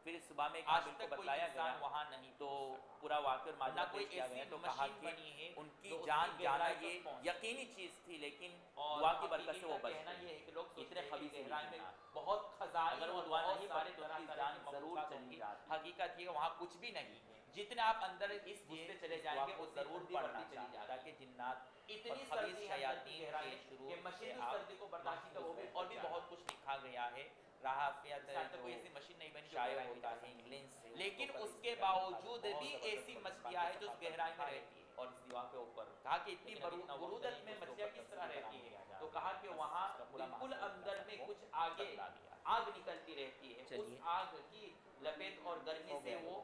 C: پھر اس صبح میں ایک
B: آج
C: عامل کو
B: تک کوئی
C: بتلایا
B: انسان
C: گیا
B: وہاں نہیں
C: تو
B: پہنچ سکا۔
C: پورا واقعہ اور
B: نہ
C: ماجرا
B: کوئی
C: پیش کیا گیا
B: ایسی
C: تو کہا
B: مشین
C: کہ
B: بنی ہے
C: ان کی
B: جو اس
C: جان
B: کی
C: جانا
B: گہرائی
C: یہ
B: تک پہنچ
C: یقینی چیز تھی لیکن
B: اور
C: دعا کی برکت
B: محققین
C: سے وہ
B: کا
C: بچ
B: کہنا
C: گئی۔
B: یہ ہے کہ لوگ سوچتے
C: اتنے
B: ہیں کہ
C: خبیث
B: گہرائی میں
C: انسان،
B: بہت خزائن
C: اگر وہ
B: اور
C: دعا
B: بہت
C: نہیں
B: سارے
C: پڑھتے تو
B: طرح
C: ان کی
B: طرح
C: جان
B: کی
C: ضرور
B: مخلوقات
C: چلی
B: ہوں گی۔
C: جاتی۔
B: حقیقت یہ کہ وہاں کچھ بھی نہیں ہے، جتنے آپ اندر اس
C: گھستے
B: چلے
C: اس
B: جائیں
C: دعا
B: گے
C: کو
B: اتنی
C: ضرور
B: سردی
C: پڑھنا
B: بڑھتی چلی
C: چاہیے
B: جائے
C: تاکہ جنات
B: اتنی
C: اور خبیث
B: سردی ہے اندر کی
C: شیاطین
B: گہرائی
C: کے
B: میں
C: شروع
B: کہ مشین
C: سے
B: اس
C: آپ
B: سردی کو برداشت نہیں کر وہ بھی
C: محفوظ
B: اور بھی
C: رہ
B: بہت کچھ لکھا گیا ہے رہافیت
C: مثال
B: جو
C: جو
B: کوئی ایسی مشین نہیں بنی جو
C: شائع
B: گہرائی میں
C: ہوتا
B: جا
C: ہے
B: سکتی
C: انگلینڈ سے،
B: لیکن
C: اس کو
B: اس کے
C: کبھی
B: باوجود
C: بہت
B: بھی
C: زبردست
B: ایسی
C: اور
B: مچھلیاں ہیں جو
C: ثقافت
B: گہرائی میں
C: دکھائے
B: رہتی ہے
C: اور اس دیوا کے اوپر
B: کہا کہ اتنی
C: لیکن ابھی اتنا وقت
B: برودت
C: نہیں
B: میں
C: کہ اس کے
B: مچھلیاں
C: اوپر
B: کس طرح
C: تفصیل
B: رہتی
C: بیان
B: ہے
C: کیا جائے،
B: تو کہا کہ
C: بس
B: وہاں
C: اس کا پورا
B: بالکل
C: ماحول
B: اندر میں
C: وہ
B: کچھ آگے
C: بتلا دیا۔
B: آگ نکلتی رہتی ہے اس
C: چلیے۔
B: آگ کی لپیٹ اور گرمی
C: ہو
B: سے
C: گیا
B: وہ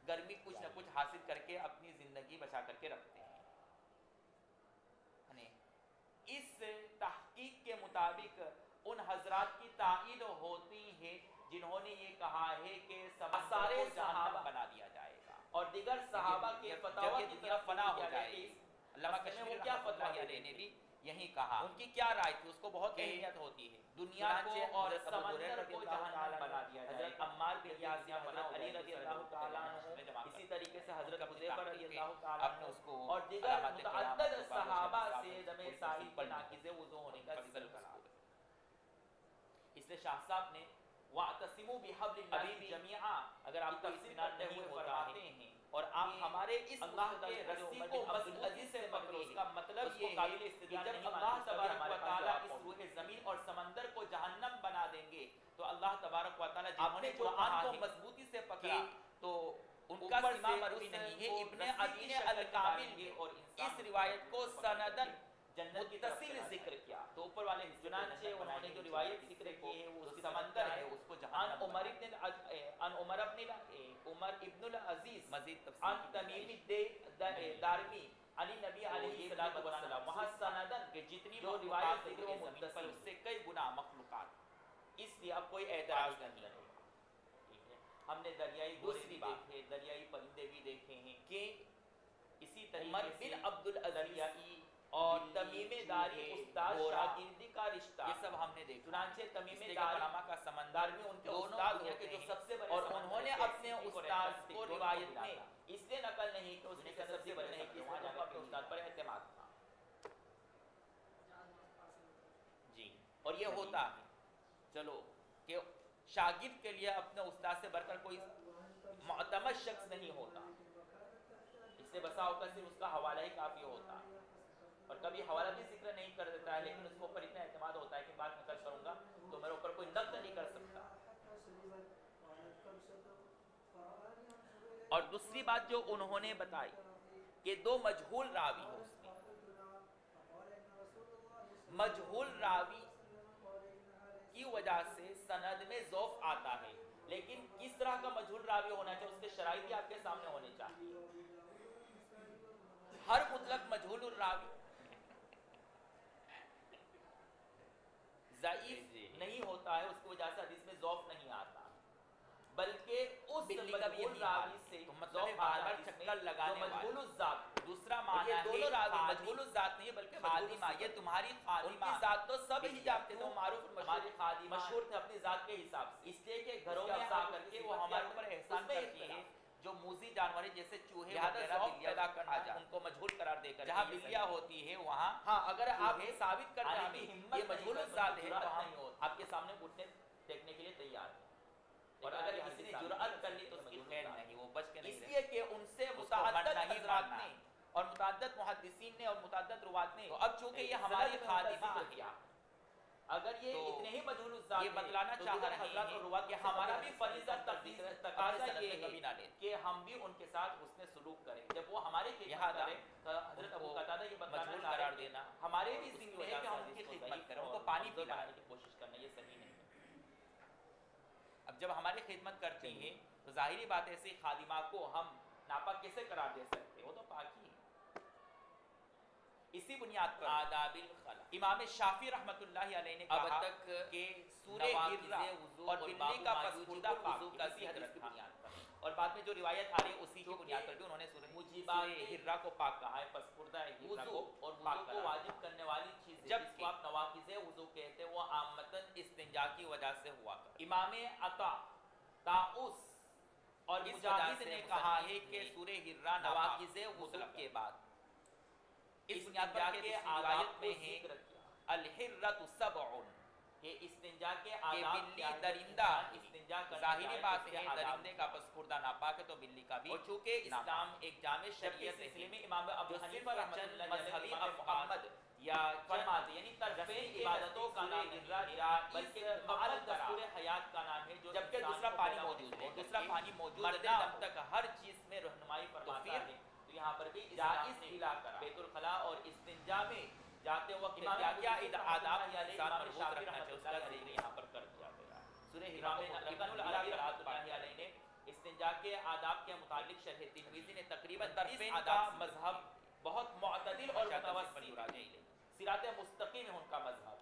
B: گرمی کچھ نہ کچھ حاصل کر کے اپنی زندگی بچا کر کے رکھتے ہیں۔ اس تحقیق کے مطابق ان حضرات کی تائید ہوتی ہے جنہوں نے یہ کہا ہے کہ سارے صحابہ بنا دیا جائے گا اور دیگر صحابہ کے فتاوا کی
C: دنیا
B: طرف
C: فنا ہو جائے
B: گی
C: گی۔
B: علامہ کشمیری وہ کیا فتوا علیہ نے بھی یہی کہا ان کی کیا رائے تھی اس کو بہت
C: کہ
B: اہمیت ہوتی ہے دنیا کو اور سمندر کو جہنم بنا دیا جائے
C: حضرت
B: گا
C: عمار بن یاسر،
B: بنا
C: حضرت
B: ہو
C: علی
B: جائے
C: رضی
B: گی،
C: اللہ تعالیٰ عنہ، اسی طریقے سے حضرت حذیفہ رضی اللہ تعالیٰ
B: آپ نے اس کو
C: عنہ اور دیگر
B: علامات
C: متعدد
B: قیامت
C: صحابہ
B: صحابہ
C: سے دم
B: پوری
C: ساحل
B: تفصیل
C: کے
B: پڑھنی
C: ناقض وضو ہونے کا ذکر
B: تفصیل
C: کرا۔
B: مذکور ہے۔
C: اس لیے شاہ صاحب نے وَاعْتَصِمُوا بِحَبْلِ
B: ابھی
C: اللَّهِ
B: بھی
C: جَمِيعًا، اگر آپ کو
B: تفصیل
C: اطمینان
B: کرتے
C: نہیں
B: ہوئے
C: ہوتا
B: فرماتے
C: ہے
B: ہیں
C: اور آپ ہمارے اس
B: اللہ کے
C: مقتدر
B: رسی
C: عمر
B: کو
C: بن عبد
B: مضبوطی
C: العزیز
B: سے
C: سے
B: پکڑو
C: پکڑے
B: اس کا مطلب
C: اس کو
B: یہ
C: قابل
B: ہے کہ
C: استدلال
B: جب
C: نہیں
B: اللہ
C: مانتے، تبھی
B: تبارک
C: ہمارے
B: و
C: پاس
B: تعالیٰ
C: جواب
B: اس
C: پہنچے۔
B: روح زمین اور سمندر کو جہنم بنا دیں گے تو اللہ تبارک و تعالیٰ جنہوں نے
C: جو
B: قرآن
C: کہا
B: کو
C: ہے
B: مضبوطی سے پکڑا تو ان کا
C: اوپر
B: سما
C: سے
B: مروی
C: اس
B: نہیں ہے
C: کو
B: ابن
C: رسی کی
B: عدین
C: شکل میں
B: الکامل
C: ڈالیں گے
B: میں
C: اور انسان
B: اس روایت کو سندن
C: جنت کی طرف
B: متصل
C: چلا
B: ذکر
C: جائے۔
B: کیا
C: تو اوپر والے حصے
B: چنانچہ انہوں نے جو روایت ذکر کی ہے وہ
C: اس کی
B: سمندر ہے
C: طرف
B: اس کو
C: عن
B: جہنم
C: عمر
B: بنا
C: ابن عن عمر ابن العزیز
B: مزید تفصیل
C: عن تمیم دارمی علی نبی علیہ الصلوۃ والسلام، وہاں سندن
B: کہ جتنی
C: جو
B: مخلوقات
C: روایت
B: ذکر
C: ذکر وہ
B: زمین پر
C: متصل
B: اس سے کئی گنا مخلوقات
C: اس لیے اب کوئی اعتراض نہیں کرے گا۔ ٹھیک ہے، ہم نے دریائی گھوڑے
B: دوسری
C: بھی
B: بات
C: دیکھے، دریائی پرندے بھی دیکھے ہیں
B: کہ
C: اسی
B: عمر
C: طریقے سے
B: بن عبد العزیز
C: دریائی
B: اور
C: بلی،
B: تمیم
C: چوہے،
B: داری استاد
C: گھوڑا،
B: شاگردی کا رشتہ
C: یہ سب ہم نے دیکھا۔
B: چنانچہ
C: اس
B: تمیم
C: لیے کہ
B: داری
C: پاناما کا سمندر
B: دار میں ان کے
C: دونوں
B: استاد
C: دنیا
B: ہوتے
C: کے جو
B: ہیں
C: سب سے بڑے
B: اور
C: سمندر
B: انہوں نے
C: ہیں،
B: اپنے
C: پیسفک اور
B: استاد
C: اٹلانٹک،
B: کو
C: دونوں
B: روایت
C: ملا
B: میں
C: تھا۔ اس لیے نقل نہیں کہ اس
B: دنیا
C: نے
B: کے سب سے بڑے
C: نہیں
B: سمندر
C: کہ
B: وہاں
C: وہاں
B: جا
C: جا
B: کر
C: اپنے
B: کے
C: استاد پر اعتماد تھا۔
B: جی اور یہ ہوتا ہے چلو کہ شاگرد کے لیے اپنے استاد سے بڑھ کر کوئی معتمد شخص نہیں ہوتا،
C: اس سے بسا اوقات صرف اس کا حوالہ ہی کافی ہوتا ہے اور کبھی حوالہ بھی ذکر نہیں کر دیتا ہے لیکن اس کے اوپر اتنا اعتماد ہوتا ہے کہ بات نقل کروں گا تو میرے اوپر کوئی نقد نہیں کر سکتا۔
B: اور دوسری بات جو انہوں نے بتائی کہ دو مجہول راوی ہو اس میں مجہول راوی کی وجہ سے سند میں ضعف آتا ہے،
C: لیکن کس طرح کا مجہول راوی ہونا چاہیے اس کے شرائط بھی آپ کے سامنے ہونے چاہیے۔
B: ہر مطلق مجہول الراوی
C: ضعیف نہیں ہوتا ہے، اس کی وجہ سے حدیث میں ضعف نہیں آتا، بلکہ اس
B: بلی کا بھی
C: مجہول
B: یہی حال
C: راوی
B: ہے،
C: سے
B: تو مطلب
C: ضعف
B: بار
C: آتا
B: بار
C: حدیث میں
B: چکر لگانے
C: جو مجہول
B: والا
C: الذات،
B: دوسرا
C: اور
B: معنی
C: یہ
B: ہے
C: دونوں راوی
B: خادم،
C: مجہول الذات نہیں ہے بلکہ
B: خادمہ،
C: مجہول
B: یہ تمہاری
C: ان
B: خادمہ
C: کی ذات تو سب ہی جانتے تھے، وہ معروف
B: ہماری خادمہ
C: مشہور تھے اپنی ذات کے حساب سے، اس لیے کہ گھروں میں
B: افزا
C: آ
B: کر
C: کر
B: کے
C: کے
B: وہ ہمارے اوپر
C: اس
B: احسان
C: میں
B: کرتی ہے،
C: اختلاف،
B: جو موذی جانور جیسے چوہے
C: لہذا
B: وغیرہ
C: ذوق
B: بلیاں
C: پیدا
B: کھا
C: کرنا
B: جاتی
C: ان کو مجہول قرار دے کر
B: جہاں
C: کے یہ
B: بلیاں
C: صحیح
B: ہوتی ہے وہاں
C: ہاں اگر آپ
B: چوہے
C: ثابت کر
B: آنے
C: دیں
B: کی
C: کہ
B: ہمت
C: یہ مجہول
B: نہیں
C: الذات
B: کرتے،
C: ہے
B: جرأت
C: تو
B: نہیں
C: ہم
B: ہوتی۔
C: آپ کے سامنے گھٹنے ٹیکنے کے لیے تیار ہیں، اور
B: لیکن
C: اگر
B: اگر
C: کسی نے
B: ثابت
C: جرأت کر لی تو اس کی
B: مجہول
C: خیر
B: ذات
C: نہیں، وہ بچ کے نہیں
B: اس
C: رہے۔
B: لیے کہ ان سے
C: اس کو
B: متعدد
C: ماننا ہی
B: حضرات
C: ماننا
B: نے
C: ہے۔
B: اور متعدد محدثین نے اور متعدد روات نے
C: تو اب چونکہ یہ
B: زلل
C: ہماری
B: میں
C: خادمہ
B: ذکر
C: ہے،
B: کیا
C: اگر یہ
B: تو
C: اتنے ہی مجہول الذات
B: یہ بتلانا
C: تو
B: چاہ
C: دیگر
B: رہے
C: حضرات
B: ہیں
C: اور روات
B: کہ
C: سے
B: ہمارا
C: بڑے
B: بھی
C: حدیث
B: فریضہ
C: اپنی
B: تقاضا
C: تقاضا
B: یہ
C: یہ
B: کبھی نہ
C: ہے
B: لیں
C: کہ ہم بھی ان کے ساتھ حسن سلوک کریں. جب وہ ہماری خدمت
B: لہذا
C: کرے تو حضرت ابو قتادہ یہ بتانا
B: مجہول
C: چاہ
B: قرار
C: رہے
B: دینا
C: ہیں ہمارے بھی
B: اس کی
C: ذمہ
B: وجہ
C: ہے کہ
B: سے
C: ہم ان
B: حدیث
C: کی
B: کو
C: خدمت
B: ضعیف
C: کریں ان
B: اور
C: کو پانی
B: کمزور
C: پلانے
B: بنانے
C: کی کوشش کرنا. یہ صحیح نہیں ہے.
B: اب جب ہماری خدمت کرتی
C: چلیے.
B: ہیں تو ظاہری بات ہے ایسی
C: خادمہ کو ہم ناپاک کیسے قرار دے سکتے ہیں؟ وہ تو پاک ہی ہے.
B: اسی بنیاد پر
C: آداب الخلا
B: امام شافعی رحمۃ اللہ علیہ نے
C: اب
B: کہا
C: تک
B: کہ سورہ ہرہ اور بلی کا پسپردہ
C: وضو کا
B: اسی
C: ذکر
B: حدیث کی
C: تھا.
B: بنیاد پر اور بعد میں جو روایت آ رہی ہے اسی کی
C: چونکہ
B: بنیاد پر بھی انہوں نے سورہ
C: موجبات
B: ہرہ کو پاک کہا
C: ہے پسپردہ ہرہ
B: وضو
C: کو اور
B: پاک
C: وضو کو
B: قرار
C: واجب کرنے والی چیزیں
B: جبکہ
C: جس کو آپ نواقض وضو کہتے ہیں وہ عامتاً
B: استنجا کی وجہ سے ہوا کرتا.
C: امام عطا طاؤس اور
B: اس وجہ
C: مجاہد
B: سے
C: نے
B: کہا
C: مصنف
B: ہے کہ
C: نے
B: سورہ ہرہ
C: نواقض وضو
B: مطلق
C: کے
B: ہے.
C: بعد
B: اس بنیاد پر کہ
C: استنجا کے
B: روایت
C: آداب
B: میں
C: کو
B: ہے
C: ذکر کیا
B: الحرۃ سبع
C: کہ استنجا کے
B: کہ
C: آداب
B: بلی
C: کیا ہے.
B: درندہ
C: استنجا کرنا
B: ظاہری
C: چاہے
B: بات
C: تو اس کے
B: ہے
C: آداب
B: درندے
C: کیا
B: کا پسپردہ ناپاک ہے تو بلی کا بھی
C: اور چونکہ
B: ناپاک.
C: اسلام
B: ایک جامع
C: جبکہ
B: شریعت
C: اس سلسلے
B: ہے
C: میں امام ابو
B: جو
C: حنیفہ
B: صرف
C: رحمۃ
B: چند
C: اللہ علیہ
B: مذہبی
C: امام
B: افعال
C: محمد
B: یا
C: فرماتے ہیں یعنی
B: رسم
C: طرفین
B: کے
C: عبادتوں کا
B: نزدیک
C: نام
B: سورہ
C: نہیں
B: ہرہ
C: بلکہ
B: اس
C: مکمل
B: معل
C: دستور
B: قرار
C: حیات کا نام ہے جو
B: جبکہ
C: انسان
B: دوسرا
C: کو
B: پانی
C: پیدا ہونے
B: موجود
C: سے
B: ہو
C: لے کر
B: دوسرا
C: کے
B: پانی موجود
C: مرتے
B: نہ
C: دم
B: ہو
C: تک ہر چیز میں رہنمائی فرماتا
B: پھر
C: ہے. تو یہاں پر بھی
B: جائز
C: اسلام نے
B: بلا قرار.
C: بیت الخلاء اور استنجا میں جاتے وقت
B: امام
C: کیا
B: ابو
C: کیا
B: یوسف
C: آداب
B: رحمۃ اللہ علیہ
C: انسان
B: امام
C: مربوط
B: شافعی
C: رکھنا
B: رحمۃ
C: چاہیے اس
B: اللہ
C: کا
B: علیہ
C: ذکر یہاں پر کر دیا گیا.
B: سورہ ہرہ
C: امام
B: کو مطلق
C: ابن العربی رحمۃ اللہ علیہ نے استنجا کے آداب کے متعلق شرح ترمذی نے تقریباً 30
B: طرفین
C: آداب
B: کا
C: کا
B: مذہب
C: بہت معتدل اور
B: مشاہدہ سے
C: متوسط
B: منظورات
C: ہے.
B: نہیں لے.
C: صراط مستقیم ہے ان کا مذہب.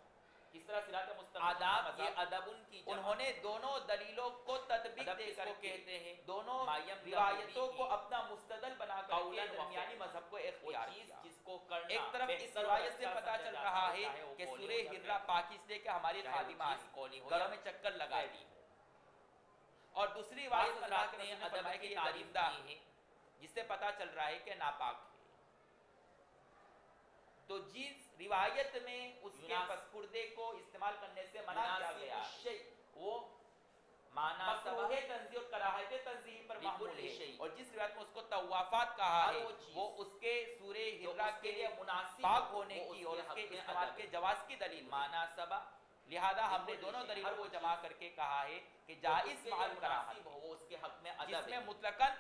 C: کس طرح صراط مستقیم
B: آداب
C: یہ
B: یہ
C: ادب ان کی جمع.
B: انہوں نے دونوں دلیلوں کو تطبیق
C: ادب
B: دے
C: کس
B: کر
C: کو
B: کے
C: کہتے ہیں؟
B: دونوں
C: مایم
B: روایتوں
C: کی
B: کو اپنا مستدل بنا کر کے
C: قولاً
B: درمیانی
C: وفعلاً.
B: مذہب کو
C: وہ
B: اختیار
C: چیز
B: کیا.
C: جس کو کرنا
B: ایک طرف اس
C: بہتر
B: روایت سے
C: اور
B: پتا
C: اچھا
B: چل
C: سمجھا
B: رہا
C: جاتا
B: ہے
C: چاہے وہ
B: کہ
C: قولی
B: سورہ
C: ہو یا
B: ہرہ
C: فعلی.
B: پاک اس لیے کہ ہماری
C: چاہے وہ
B: خادمات
C: چیز قولی ہو
B: گھروں
C: یا
B: میں چکر لگاتی
C: فعلی
B: ہیں. اور دوسری روایت
C: بعض
B: اللہ
C: حضرات
B: کے
C: نے
B: رسول نے
C: ادب
B: فرمایا کہ
C: کی
B: یہ
C: تعریف
B: درندہ
C: کی ہے.
B: جس سے پتا چل رہا ہے کہ ناپاک ہے. تو جس روایت میں اس کے پسپردے کو استعمال کرنے سے منع کیا گیا
C: الشیء وہ معنی
B: مکروہ تنزیہ اور کراہت تنزیہ پر محمول
C: لکل
B: ہے.
C: شیء.
B: اور جس روایت میں اس کو طوافات کہا
C: ہر
B: ہے
C: وہ چیز
B: وہ اس کے سورہ
C: جو
B: ہرہ
C: اس کے لیے مناسب
B: پاک
C: ہو،
B: ہونے
C: وہ
B: کی
C: اس
B: اور
C: کے
B: اس
C: حق
B: کے
C: میں
B: استعمال
C: ادب
B: کے
C: ہے.
B: جواز کی دلیل ہے.
C: مناسبہ
B: لہذا ہم نے
C: لکل
B: دونوں
C: شیء.
B: دلیلوں
C: ہر
B: کو
C: وہ
B: جمع
C: چیز
B: کر کے کہا ہے کہ
C: جو
B: جائز
C: اس کے
B: مال
C: لیے
B: کراہت
C: مناسب ہو وہ اس کے حق میں
B: جس
C: ادب
B: میں
C: ہے.
B: مطلقاً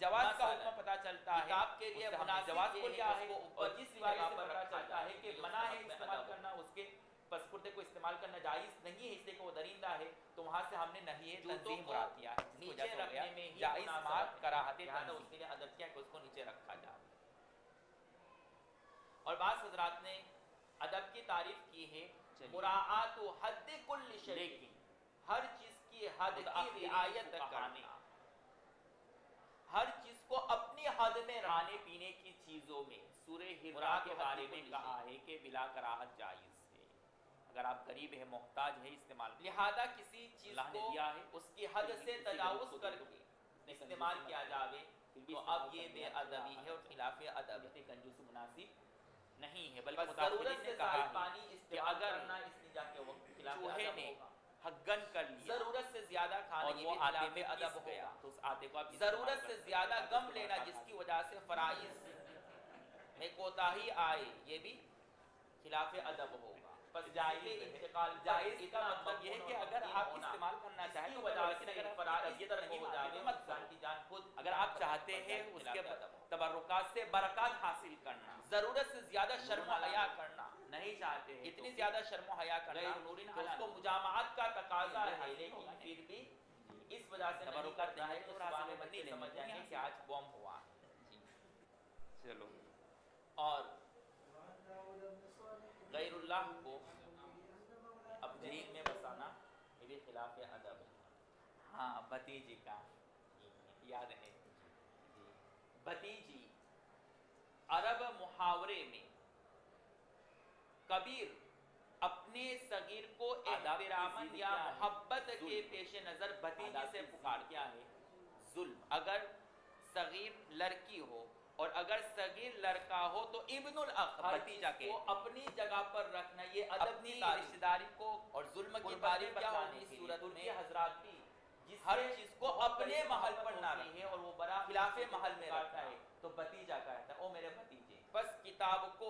B: جواز کا
C: مثلاً
B: حکم پتا چلتا ہے
C: کتاب کے لیے
B: اس سے ہم نے
C: مناسب
B: جواز
C: یہ
B: کو
C: ہے
B: لیا
C: کہ
B: ہے
C: اس کو
B: اور
C: اوپر
B: جس
C: کی
B: روایت
C: جگہ
B: سے
C: پر
B: پتا
C: رکھا
B: چلتا ہے
C: جائے
B: کہ
C: کہ
B: منع
C: اس
B: ہے
C: کے حق میں
B: استعمال
C: ادب ہو.
B: کرنا اس کے پسپردے کو استعمال کرنا جائز نہیں ہے اس لیے کہ وہ درندہ ہے تو وہاں سے ہم نے نہی
C: جوتوں
B: تنزیہ
C: کو
B: مراد دیا ہے جس کی وجہ
C: نیچے
B: سے ہو گیا
C: رکھنے میں ہی
B: جائز
C: مناسبت
B: مال
C: ہے.
B: کراہت
C: لہٰذا
B: تنزیہ.
C: اس کے لیے ادب کیا کہ اس کو نیچے رکھا جائے. اور بعض حضرات نے ادب کی تعریف کی ہے مراعات حد کل شیء
B: لیکن
C: ہر چیز کی حد کی رعایت کرنا. ہر چیز کو اپنی حد میں
B: کھانے پینے کی چیزوں میں سورہ ہرہ کے بارے میں کہا ہے کہ بلا کراہت جائز ہے. اگر آپ غریب ہے محتاج ہے استعمال
C: لہذا کسی چیز
B: اللہ نے
C: کو
B: دیا ہے
C: اس کی حد سے تجاوز کر کے استعمال کیا جاوے تو اب یہ بے ادبی ہے اور خلاف ادب ہے.
B: کنجوسی مناسب نہیں ہے بلکہ
C: بس ضرورت
B: متاثرین
C: سے
B: نے
C: زائد
B: کہا ہے
C: پانی
B: کہ
C: استعمال
B: اگر
C: کرنا استنجا کے وقت خلاف
B: چوہے
C: ادب
B: نے
C: ہوگا.
B: ہگن کر لیا
C: ضرورت سے زیادہ کھانے
B: اور
C: یہ
B: وہ
C: بھی
B: آٹے
C: خلاف
B: میں
C: ادب
B: پس گیا
C: ہوگا.
B: تو اس آٹے کو آپ
C: ضرورت سے زیادہ غم لینا جس کی وجہ سے فرائض میں کوتاہی آئے یہ بھی خلاف ادب ہوگا. بس
B: جائز
C: انتقال
B: جائز کا مطلب یہ ہے کہ اگر آپ استعمال کرنا چاہیں
C: کی
B: تو
C: وجہ
B: لیکن
C: سے
B: اگر آپ
C: فرائض
B: طبیعت
C: طرف
B: نہیں
C: ہو
B: مانتے
C: جائے
B: تو مت
C: انسان
B: کرو.
C: کی جان خود
B: اگر آپ چاہتے ہیں اس کے تبرکات سے برکات حاصل کرنا
C: ضرورت سے زیادہ شرم و حیا کرنا
B: نہیں چاہتے ہیں
C: اتنی زیادہ شرم و حیا کرنا
B: غیر نورین
C: کہ اس کو
B: حلال.
C: مجامعات کا تقاضا
B: غیر
C: ہے
B: حاصل
C: لیکن
B: ہوگا
C: پھر بھی اس وجہ سے نہیں
B: تبرکات
C: کرتا ہے
B: نہیں
C: کہ
B: تو
C: صبح
B: راستہ
C: میں
B: میں
C: بچے
B: نہیں
C: سمجھ
B: لینا.
C: جائیں گے کہ آج بم ہوا ہے.
B: جی چلو.
C: اور غیر اللہ کو اپنے دل میں بسانا یہ بھی خلاف ادب ہے.
B: ہاں بھتیجی کا یاد ہے
C: بھتیجی عرب محاورے میں کبیر اپنے صغیر کو
B: آداب کی
C: احتراماً
B: ضد
C: یا
B: کیا ہے؟
C: محبت کے
B: ظلم.
C: پیش نظر بھتیجی
B: آداب
C: سے
B: کی ضد
C: پکار
B: کیا
C: ہے
B: ظلم.
C: اگر صغیر لڑکی ہو اور اگر صغیر لڑکا ہو تو ابن الاخ
B: ہر
C: بھتیجا
B: چیز
C: کو اپنی جگہ پر رکھنا یہ ادب
B: اپنی
C: کی
B: رشتہ داری کو
C: اور ظلم کی
B: قربت
C: تعریف کیا
B: بتلانے
C: ہوگی
B: کے لیے.
C: صورت
B: ترکی
C: میں
B: حضرات بھی
C: جس
B: ہر
C: سے
B: چیز کو
C: بہت
B: اپنے
C: بڑی
B: محل
C: محبت
B: پر نہ
C: ہوتی
B: رکھنا
C: ہے اور وہ بڑا
B: خلاف محل میں
C: رکھتا
B: رکھتا
C: ہے
B: ہے تو بھتیجا کہتا ہے او میرے بھتیجے.
C: بس کتاب کو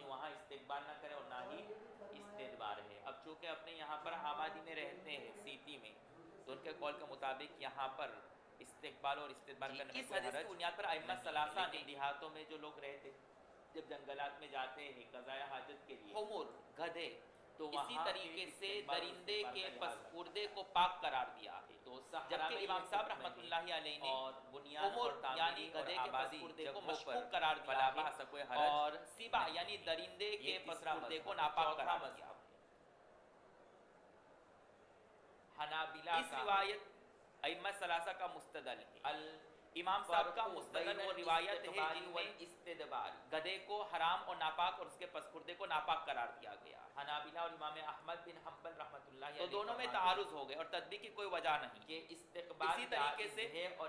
C: یعنی وہاں استقبال نہ کرے اور نہ ہی استدبار ہے. اب چونکہ اپنے یہاں پر آبادی میں رہتے ہیں سیٹی میں، تو ان کے قول کے مطابق یہاں پر استقبال اور استدبار کرنے میں
B: اس
C: کوئی
B: حدیث کی
C: حرج
B: بنیاد پر ائمہ
C: نہیں.
B: ثلاثہ
C: لیکن دیہاتوں میں جو لوگ رہتے جب جنگلات میں جاتے ہیں قضاء حاجت کے لیے
B: حمر گدھے
C: تو
B: اسی
C: وہاں
B: طریقے
C: پھر
B: سے
C: استقبال
B: درندے
C: استقبال
B: کے
C: کا لحاظ رکھا.
B: پسپردے کو پاک قرار دیا ہے.
C: تو صحرا
B: جبکہ
C: میں
B: امام
C: یہ
B: صاحب
C: حکم
B: رحمۃ
C: ہے
B: اللہ علیہ نے
C: اور بنیاد
B: عمر
C: اور
B: یعنی
C: تعمیری اور
B: گدھے کے
C: آبادی
B: پسپردے
C: جب
B: کو
C: ہو پر
B: مشکوک قرار دیا
C: فلا
B: ہے
C: بأس کوئی حرج
B: اور سبا
C: نہیں
B: یعنی
C: ہے.
B: درندے کے
C: یہ تیسرا
B: پسپردے
C: مذہب
B: کو
C: ہے.
B: ناپاک
C: چوتھا
B: قرار دیا.
C: مذہب حنابلہ
B: اس
C: کا
B: روایت ائمہ ثلاثہ کا مستدل ہے. امام صاحب کا مستدل وہ روایت ہے جن میں
C: استدبار.
B: گدھے کو حرام اور ناپاک اور اس کے پسپردے کو ناپاک قرار دیا گیا.
C: حنابلہ اور امام احمد بن حنبل رحمۃ اللہ
B: تو
C: علیہ
B: دونوں میں
C: فرماتے
B: تعارض ہو گئے اور تطبیق کی کوئی وجہ نہیں.
C: کہ استقبال
B: اسی طریقے سے
C: جائز ہے اور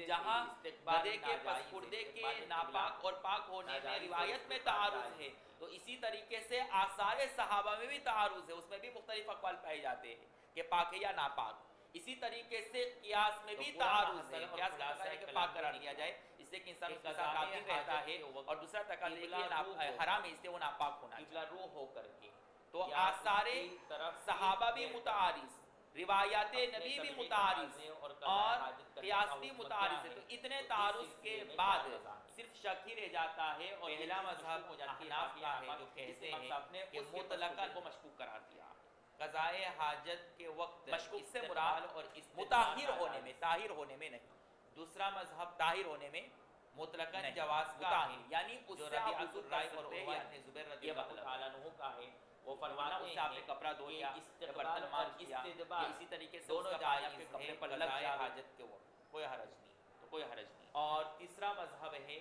B: جہاں
C: استقبال
B: گدھے کے
C: ناجائز ہے.
B: پسپردے کے
C: استقبال
B: ناپاک اور پاک ہونے میں
C: ناجائز ہے،
B: روایت میں
C: استقبال
B: تعارض
C: جائز
B: ہے، تو اسی طریقے سے آثار صحابہ میں بھی تعارض ہے، اس میں بھی مختلف اقوال پائے جاتے ہیں کہ پاک ہے یا ناپاک. اسی طریقے سے قیاس میں
C: تو
B: بھی
C: پورا
B: تعارض
C: محصل
B: ہے.
C: اور
B: قیاس کا
C: خلاصہ
B: مطلب ہے کہ
C: کلام
B: پاک قرار
C: یہ
B: دیا جائے، اس سے کہ انسان
C: کہ
B: اس کے ساتھ
C: قضاء
B: کافر رہتا
C: حاجت
B: ہے،
C: کے وقت
B: اور دوسرا تقاضا یہ
C: قبلہ روح
B: کہ
C: ہو
B: حرام ہے اس سے وہ ناپاک ہونا
C: قبلہ
B: چاہیے.
C: روح ہو کر کے
B: تو
C: یا
B: آثار
C: اس کی طرف
B: صحابہ بھی
C: ایک
B: متعارض، روایات
C: اپنے
B: نبی بھی
C: طبعی
B: متعارض
C: تقاضے اور قضاء
B: اور
C: حاجت کرنے
B: قیاس
C: کا
B: بھی
C: حکم
B: متعارض
C: کیا
B: ہے.
C: ہے.
B: تو اتنے
C: تو اس
B: تعارض
C: سلسلے
B: کے
C: میں
B: بعد
C: چار مذاہب ہیں.
B: صرف شک ہی رہ جاتا ہے اور یہ
C: پہلا
B: چیز
C: مذہب
B: مشکوک ہو جاتی ہے.
C: احناف
B: باقی
C: کا
B: احناف
C: ہے
B: جو
C: جس
B: کہتے
C: امام
B: ہیں
C: صاحب نے
B: کہ
C: اس کے
B: مطلقاً
C: پسپردے
B: کو مشکوک قرار دیا.
C: قضاء حاجت کے وقت
B: مشکوک سے
C: استقبال
B: مراد
C: اور استدبار
B: مطہر ہونے
C: ناجائز.
B: میں، طاہر ہونے میں نہیں.
C: دوسرا مذہب
B: طاہر ہونے میں
C: مطلقاً
B: نہیں،
C: جواز کا
B: مطہر
C: ہے،
B: یعنی اس
C: جو
B: سے آپ
C: ربیعۃ
B: وضو کر
C: الرائے اور
B: سکتے ہیں
C: عروہ
B: یا
C: بن زبیر رضی
B: یہ
C: اللہ
B: مطلب
C: تعالیٰ عنہ کا ہے. وہ
B: ورنہ
C: فرماتے
B: اس سے آپ نے
C: ہیں
B: کپڑا دھو
C: کہ
B: لیا،
C: استقبال
B: برتن
C: اور
B: مانجھ لیا،
C: استدبار
B: یا اسی طریقے سے
C: دونوں
B: اس کا پانی آپ
C: جائز
B: کے کپڑے
C: ہیں
B: پر لگ
C: قضاء
B: جائے
C: حاجت کے وقت.
B: کوئی حرج نہیں. تو کوئی حرج نہیں.
C: اور تیسرا مذہب ہے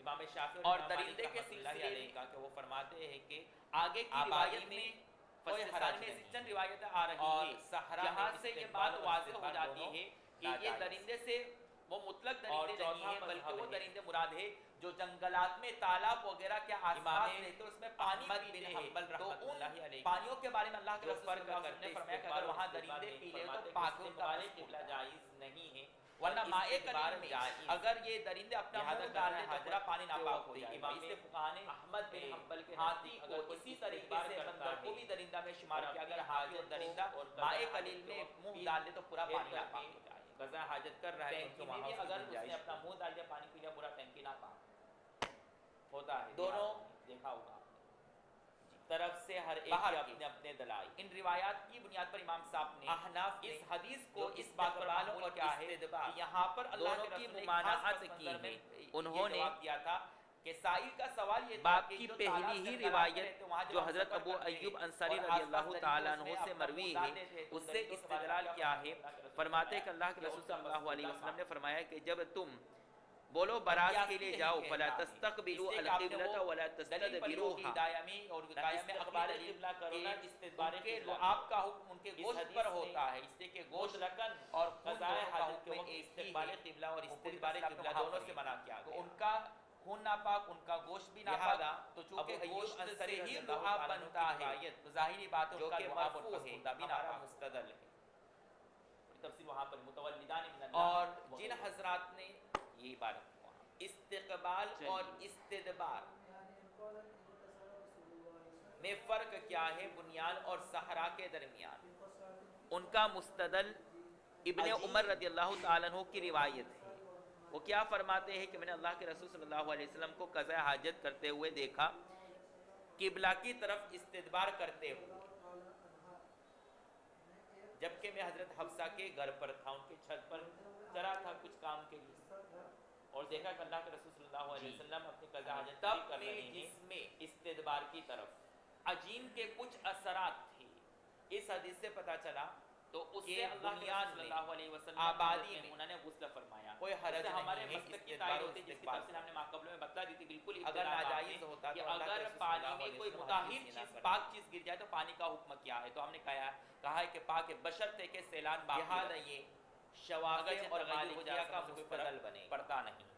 C: امام شافعی
B: اور
C: امام
B: درندے
C: مالک
B: کے
C: رحمۃ اللہ
B: سلسلے
C: علیہ
B: میں
C: کا کہ وہ فرماتے ہیں کہ
B: آگے کی
C: آبادی
B: روایت
C: میں
B: میں
C: کوئی
B: کوئی
C: حرج
B: حرج
C: نہیں.
B: میں چند روایتیں آ رہی
C: اور
B: ہیں
C: صحرا
B: جہاں
C: میں
B: سے یہ
C: استقبال
B: بات
C: اور
B: واضح ہو
C: استدبار
B: جاتی
C: دونوں
B: ہے کہ یہ
C: ناجائز.
B: درندے سے وہ مطلق
C: اور
B: درندے نہیں
C: چوتھا
B: ہیں بلکہ
C: مذہب
B: وہ
C: ہے
B: درندے مراد ہے جو جنگلات میں تالاب وغیرہ کے آس
C: امام
B: پاس رہتے اس میں پانی
C: احمد
B: پیتے
C: بن
B: ہیں.
C: حنبل
B: تو
C: رحمۃ
B: ان
C: اللہ علیہ
B: پانیوں کے بارے میں اللہ کے
C: جو
B: رسول
C: فرق
B: صلی اللہ علیہ وسلم
C: کرتے
B: نے فرمایا کہ
C: استقبال
B: اگر
C: اور
B: وہاں
C: استدبار
B: درندے
C: میں
B: پی لے تو
C: فرماتے
B: پاک
C: کہ
B: ہے ان کا
C: استقبال
B: پسپردہ.
C: قبلہ جائز نہیں ہے
B: ورنہ
C: اور
B: مائع
C: استدبار
B: قلیل میں
C: جائز.
B: اگر یہ درندے اپنا
C: لہذا
B: منہ ڈال
C: قضاء
B: دے تو
C: حاجت
B: پورا پانی
C: کے
B: ناپاک
C: وقت
B: ہو جائے گا.
C: امام
B: اس سے فقہاء نے
C: احمد بن حنبل کے
B: ہاتھی
C: نزدیک
B: کو
C: اگر کوئی
B: اسی طریقے
C: استقبال
B: سے
C: کرتا
B: بندر کو
C: ہے
B: بھی درندہ میں شمار
C: اور
B: کیا
C: اپنی
B: اگر ہاتھی اور
C: حاجت
B: درندہ
C: کو اور
B: مائع
C: قضاء
B: قلیل
C: حاجت
B: میں
C: کے وقت
B: منہ
C: بھی
B: ڈال دے تو پورا
C: پھیر
B: پانی
C: کر
B: ناپاک
C: کے
B: ہو جائے گا.
C: قضاء حاجت کر رہا ہے
B: ٹینکی
C: تو
B: میں
C: وہاں
B: بھی
C: اس کی
B: اگر اس نے
C: گنجائش
B: اپنا
C: ہے.
B: منہ ڈال دیا پانی پی لیا پورا ٹینکی ناپاک
C: ہوتا ہے
B: دونوں
C: دیہاتوں میں، دیکھا ہوگا آپ نے.
B: طرف سے ہر ایک
C: باہر
B: کے
C: کے
B: اپنے اپنے دلائل. ان روایات کی بنیاد پر امام صاحب نے
C: احناف نے
B: اس حدیث
C: جو
B: کو اس بات پر
C: استقبال
B: محمول
C: اور
B: کیا ہے
C: استدبار
B: کہ یہاں پر اللہ
C: دونوں
B: کے
C: کی
B: رسول نے ایک
C: ممانعت
B: خاص پس
C: کی
B: منظر میں
C: ہے.
B: انہوں نے جواب دیا تھا کہ سائل کا سوال یہ تھا
C: باپ
B: کہ
C: کی
B: جو
C: پہلی
B: تالاب
C: ہی
B: جنگلات میں
C: روایت
B: رہتے ہیں، وہاں جب
C: جو
B: ہم
C: حضرت
B: سفر
C: ابو
B: کرتے ہیں
C: ایوب انصاری
B: اور
C: رضی
B: آس
C: اللہ
B: پاس
C: تعالیٰ
B: درندوں
C: عنہ
B: اس
C: سے
B: میں
C: مروی
B: اپنا منہ
C: ہے،
B: ڈال دیتے تو
C: اس سے
B: درندوں کے بارے میں
C: استدلال
B: کیا
C: کیا ہے؟
B: فرمایا؟ اللہ کے رسول
C: فرماتے
B: نے
C: ہیں کہ اللہ کے
B: کہ
C: رسول
B: ان کا
C: صلی اللہ علیہ
B: پسندیدہ
C: وسلم نے
B: کام.
C: فرمایا کہ جب تم بولو براز کے لیے جاؤ فلا
B: اس
C: تستقبلوا
B: لیے کہ آپ نے
C: القبلۃ
B: وہ
C: ولا
B: دلیل پڑھی ہوگی
C: تستدبروها.
B: ہدایہ میں اور وقایہ میں
C: استقبال
B: اقبال
C: قبلہ کرو
B: کہ
C: نہ استدبار
B: ان کے
C: قبلہ
B: لعاب کا حکم ان کے
C: اس
B: گوشت
C: حدیث
B: پر
C: میں
B: ہوتا ہے، اس لیے کہ گوشت
C: مطلقاً
B: اور خون
C: قضاء
B: دونوں کا
C: حاجت کے
B: حکم
C: وقت
B: ایک ہی
C: استقبال
B: ہے.
C: قبلہ اور
B: وہ پوری
C: استدبار
B: طرح سے
C: قبلہ
B: وہاں
C: دونوں
B: پر
C: سے
B: ہے.
C: منع کیا
B: تو
C: گیا.
B: ان کا خون ناپاک، ان کا گوشت بھی ناپاک.
C: لہذا
B: تو
C: ابو
B: چونکہ
C: ایوب
B: گوشت
C: انصاری
B: سے
C: رضی
B: ہی
C: اللہ
B: لعاب
C: تعالیٰ عنہ کی
B: بنتا ہے،
C: روایت
B: تو ظاہری بات ہے
C: جو
B: ان کا
C: کہ
B: لعاب اور
C: مرفوع ہے
B: پسندیدہ بھی
C: ہمارا
B: ناپاک.
C: مستدل ہے.
B: تفسیر وہاں پر متولدان من اللہ
C: اور
B: وغیرہ.
C: جن حضرات نے
B: یہ عبارت وہاں
C: استقبال
B: چلیے.
C: اور استدبار میں فرق کیا ہے بنیان اور صحرا کے درمیان، ان کا مستدل ابن
B: عجیب.
C: عمر رضی اللہ تعالیٰ عنہ کی روایت ہے. وہ کیا فرماتے ہیں کہ میں نے اللہ کے رسول صلی اللہ علیہ وسلم کو قضاء حاجت کرتے ہوئے دیکھا، قبلہ کی طرف استدبار کرتے ہوئے، جبکہ میں حضرت حفصہ کے گھر پر تھا، ان کے چھت پر چڑھا تھا کچھ کام کے لیے، اور دیکھا کہ اللہ کے رسول صلی اللہ علیہ وسلم اپنی قضاء حاجت
B: تب
C: کر
B: میں
C: رہے ہیں
B: جس میں
C: استدبار کی طرف.
B: عجین کے کچھ اثرات تھے.
C: اس حدیث سے پتا چلا
B: تو اس
C: کہ
B: سے اللہ کے
C: بنیاد
B: رسول صلی
C: میں
B: اللہ علیہ وسلم
C: آبادی میں
B: انہوں نے غسل فرمایا.
C: کوئی حرج
B: اس سے ہمارے
C: نہیں ہے
B: مسلک کی
C: استدبار
B: تائید
C: و
B: ہوتی ہے، جس کی
C: استقبال
B: تفصیل ہم نے ماقبل میں بتا دی تھی. بالکل
C: اگر
B: ابتدا
C: ناجائز
B: بات ہے
C: ہوتا
B: کہ
C: تو اللہ کے
B: اگر
C: رسول صلی
B: پانی
C: اللہ
B: میں
C: علیہ
B: کوئی
C: وسلم
B: مطہر
C: حدیث نہ
B: چیز
C: کرتے.
B: پاک چیز گر جائے تو پانی کا حکم کیا ہے؟ تو ہم نے کہا ہے کہ پاک بشرط ہے کہ سیلان باقی
C: لہٰذا
B: رہے.
C: یہ شوافی
B: اگر
C: اور
B: تغیر ہو
C: مالکیہ
B: جائے
C: کا
B: تو کوئی
C: مستدل
B: فرق
C: بنے.
B: پڑتا نہیں.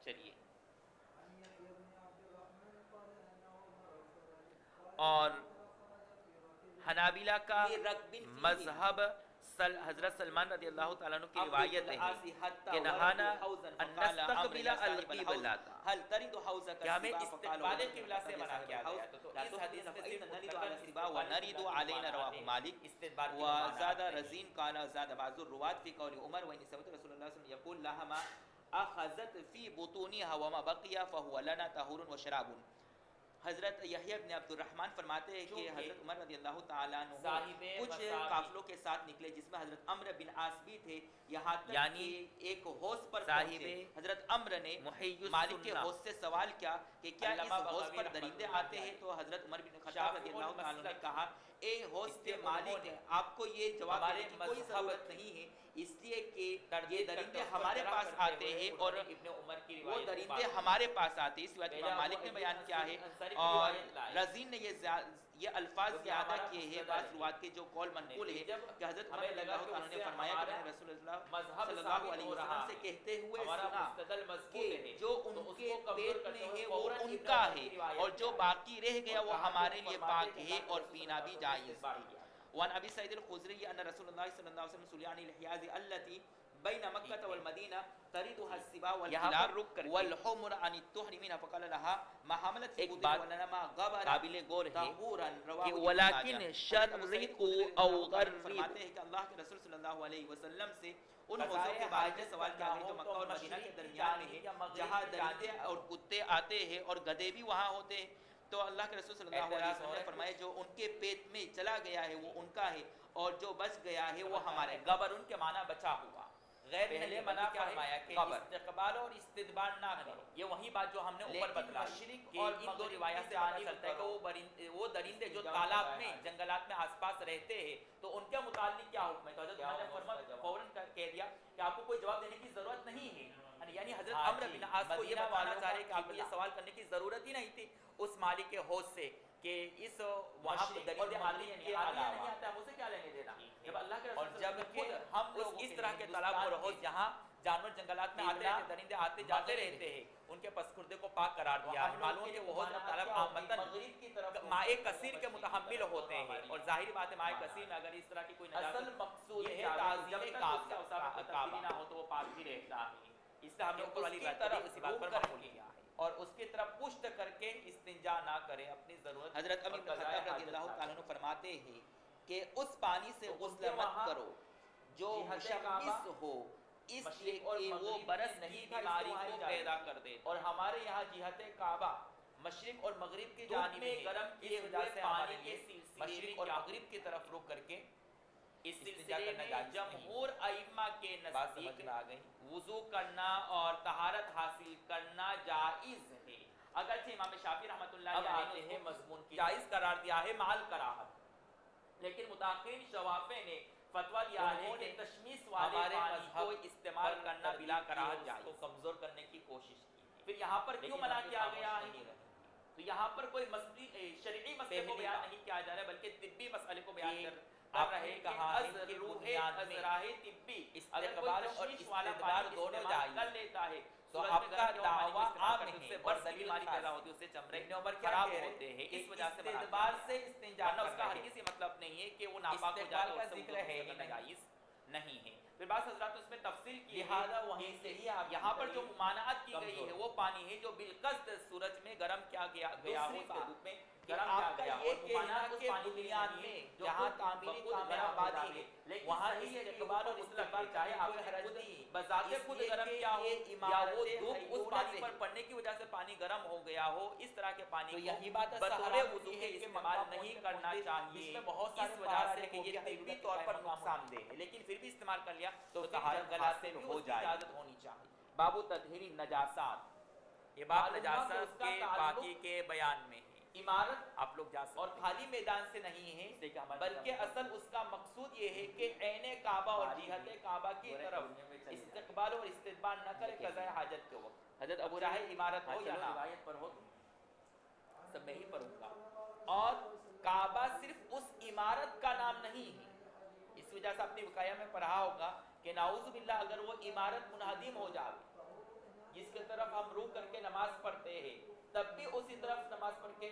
B: چلیے.
C: اور حنابلہ کا
B: یہ رغبن فی
C: مذہب حضرت سلمان رضی اللہ تعالیٰ عنہ کی
B: أمر
C: روایت ہے
B: بالعاص حتى
C: کہ
B: وردوا
C: نہانا
B: حوزا
C: ان
B: فقال عمرو
C: نستقبل
B: يا صاحب
C: القبلہ
B: الحوض هل ترد حوزك
C: کہ ہمیں
B: السباع فقال
C: استقبال
B: عمر
C: قبلہ سے
B: يا
C: منع
B: صاحب
C: کیا گیا
B: الحوض
C: تو
B: لا
C: اس حدیث
B: تحدث
C: میں
B: فإن
C: صرف
B: نرد على
C: مطلقاً
B: السباع ونرد علينا رواه مالك
C: استدبار کی
B: وزاد
C: معنی
B: رزين قال زاد بعض الرواة في قول عمر وإن سمعت رسول الله صلى الله عليه وسلم يقول لها ما أخذت في بطونها وما بقي فهو لنا طهور وشراب. حضرت یحییٰ بن عبد الرحمن فرماتے ہیں کہ حضرت عمر رضی اللہ تعالیٰ عنہ کچھ قافلوں کے ساتھ نکلے جس میں حضرت عمرو بن عاص بھی تھے، یہاں تک
C: یعنی
B: کہ ایک حوض پر پہنچے. حضرت عمرو نے مالک کے حوض سے سوال کیا کہ کیا اس حوض پر درندے آتے ہیں؟ تو حضرت عمر بن خطاب رضی اللہ تعالیٰ عنہ نے کہا اے حوض کے مالک، آپ کو یہ جواب دینے کی کوئی ضرورت نہیں ہے، اس لیے کہ یہ درندے ہمارے پاس آتے ہیں اور وہ درندے ہمارے پاس آتے ہیں. اس بات امام مالک نے بیان کیا ہے اور رزین نے یہ الفاظ زیادہ کیے ہیں. بعض روایت کے جو قول منقول ہے کہ حضرت عمر رضی اللہ تعالیٰ نے فرمایا کہ میں نے رسول اللہ صلی اللہ علیہ وسلم سے کہتے ہوئے سنا کہ جو ان کے پیٹ میں ہے وہ ان کا ہے اور جو باقی رہ گیا وہ ہمارے لیے پاک ہے اور پینا بھی جائز ہے. وعن ابی سعید الخدری ان رسول اللہ صلی اللہ علیہ وسلم سئل عن الحیاض التي بین مکہ والمدینہ تریدها السباع والکلاب والحمر عن الطهر منها فقال لها ما حملت في بطونها ولما غبر
C: قابل غور ہے
B: کہ
C: ولیکن شرقوا او غربوا.
B: فرماتے ہیں کہ اللہ کے رسول صلی اللہ علیہ وسلم سے ان حوضوں کے بارے میں سوال کیا گیا جو مکہ اور مدینہ کے درمیان میں ہے، جہاں درندے اور کتے آتے ہیں اور گدھے بھی وہاں ہوتے ہیں. تو اللہ کے رسول صلی اللہ علیہ وسلم نے فرمایا جو ان کے پیٹ میں چلا گیا ہے وہ ان کا ہے اور جو بچ گیا ہے وہ ہمارے.
C: غبر ان کے معنی بچا ہوا، غیر پہلے منع فرمایا کہ استقبال اور استدبار نہ کرو. یہ وہی بات جو ہم نے اوپر بتلائی کہ ان دو روایات سے پتہ چلتا ہے کہ وہ درندے جو تالاب میں جنگلات میں آس پاس رہتے ہیں تو ان کے متعلق کیا حکم ہے. تو حضرت عمر نے فرمایا فوراً کہہ دیا کہ آپ کو کوئی جواب دینے کی ضرورت نہیں ہے. یعنی حضرت عمرو بن عاص کو یہ بتانا چاہ رہے کہ آپ کو یہ سوال کرنے کی ضرورت ہی نہیں تھی اس مالک کے حوض سے کہ اس وہاں پہ درندے آتے ہیں نہیں آتے، ہم اسے کیا لینے دینا. جب اللہ کے رسول جب ہم اس طرح کے تالاب اور حوض جہاں جانور جنگلات میں آتے رہتے، درندے آتے جاتے رہتے ہیں، ان کے پسکردے کو پاک قرار دیا ہے. معلوم ہے کہ وہ حوض اور تالاب عامةً مائع کثیر کے متحمل ہوتے ہیں اور ظاہری بات ہے مائع کثیر میں اگر اس طرح کی کوئی نجاست مقصود ہے تعظیم کعبہ نہ ہو تو وہ پاک ہی رہتا ہے. اس سے ہم نے اوپر والی بات اسی بات پر معمول کیا ہے اور اس کی طرف پشت کر کے استنجا نہ کرے اپنی ضرورت.
B: حضرت عمر بن خطاب رضی اللہ تعالیٰ عنہ فرماتے ہیں کہ اس پانی سے غسل مت کرو جو مشمس ہو، اس لیے کہ وہ برس کی بیماری کو پیدا کر دے.
C: اور ہمارے یہاں جہت کعبہ مشرق اور مغرب کی جانب میں گرم کی وجہ سے ہمارے لیے مشرق اور مغرب کی طرف رخ کر کے اس سلسلے میں جمہور ائمہ کے نزدیک وضو کرنا اور طہارت حاصل کرنا جائز ہے. اگرچہ امام شافعی رحمۃ اللہ علیہ نے مضمون کی جائز قرار دیا ہے مال کراہت، لیکن متأخرین شوافع نے فتویٰ دیا ہے کہ تشمیس والے پانی کو استعمال کرنا بلا کراہت جائز کو کمزور کرنے کی کوشش کی. پھر یہاں پر کیوں منع کیا گیا ہے؟ تو یہاں پر کوئی شرعی مسئلے کو بیان نہیں کیا جا رہا ہے بلکہ طبی مسئلے کو بیان کر رہے کہا کہ روح ازراہ طبی استقبال اور استدبار دونوں جائز کر لیتا ہے تو آپ کا دعویٰ عام ہے اور دلیل بیماری پیدا ہوتی ہے، اس سے چمڑے خراب ہوتے ہیں، اس وجہ سے استدبار سے استنجا کرنا اس کا ہرگز یہ مطلب نہیں ہے کہ وہ ناپاک ہو جائے کا ذکر ہے ہی جائز نہیں ہے. پھر بعض حضرات اس میں تفصیل کی لہذا وہیں سے ہی یہاں پر جو ممانعت کی گئی ہے وہ پانی ہے جو بالقصد سورج میں گرم کیا گیا ہو اس دھوپ میں گرم کیا گیا اور ممانعت کے بنیاد میں جہاں تعمیری کام آبادی ہے وہاں ہی استقبال اور استدبار چاہے آپ نے حرج نہیں بذات خود گرم کیا ہو یا وہ دھوپ اس پانی پر پڑنے کی وجہ سے پانی گرم ہو گیا ہو، اس طرح کے پانی کو بطور وضو کے استعمال نہیں کرنا چاہیے اس وجہ سے کہ یہ طبی طور پر نقصان دہ ہے، لیکن پھر بھی استعمال کر لیا تو طہارت حاصل ہو جائے. اجازت ہونی چاہیے. باب تطہیر النجاسات، یہ باب نجاست کے باقی کے بیان میں ہے. عمارت آپ لوگ جا سکتے اور خالی میدان سے نہیں ہے بلکہ اصل اس کا مقصود یہ ہے کہ عین کعبہ اور جہت کعبہ کی طرف استقبال اور استدبار نہ کرے قضاء حاجت کے وقت. حضرت ابو چاہے عمارت ہو یا روایت پر ہو سب میں ہی پڑھوں گا. اور کعبہ صرف اس عمارت کا نام نہیں ہے، اس وجہ سے اپنی وقایہ میں پڑھا ہوگا کہ نعوذ باللہ اگر وہ عمارت منہدم ہو جائے جس کی طرف ہم رخ کر کے نماز پڑھتے ہیں تب بھی اسی طرف نماز پڑھ کے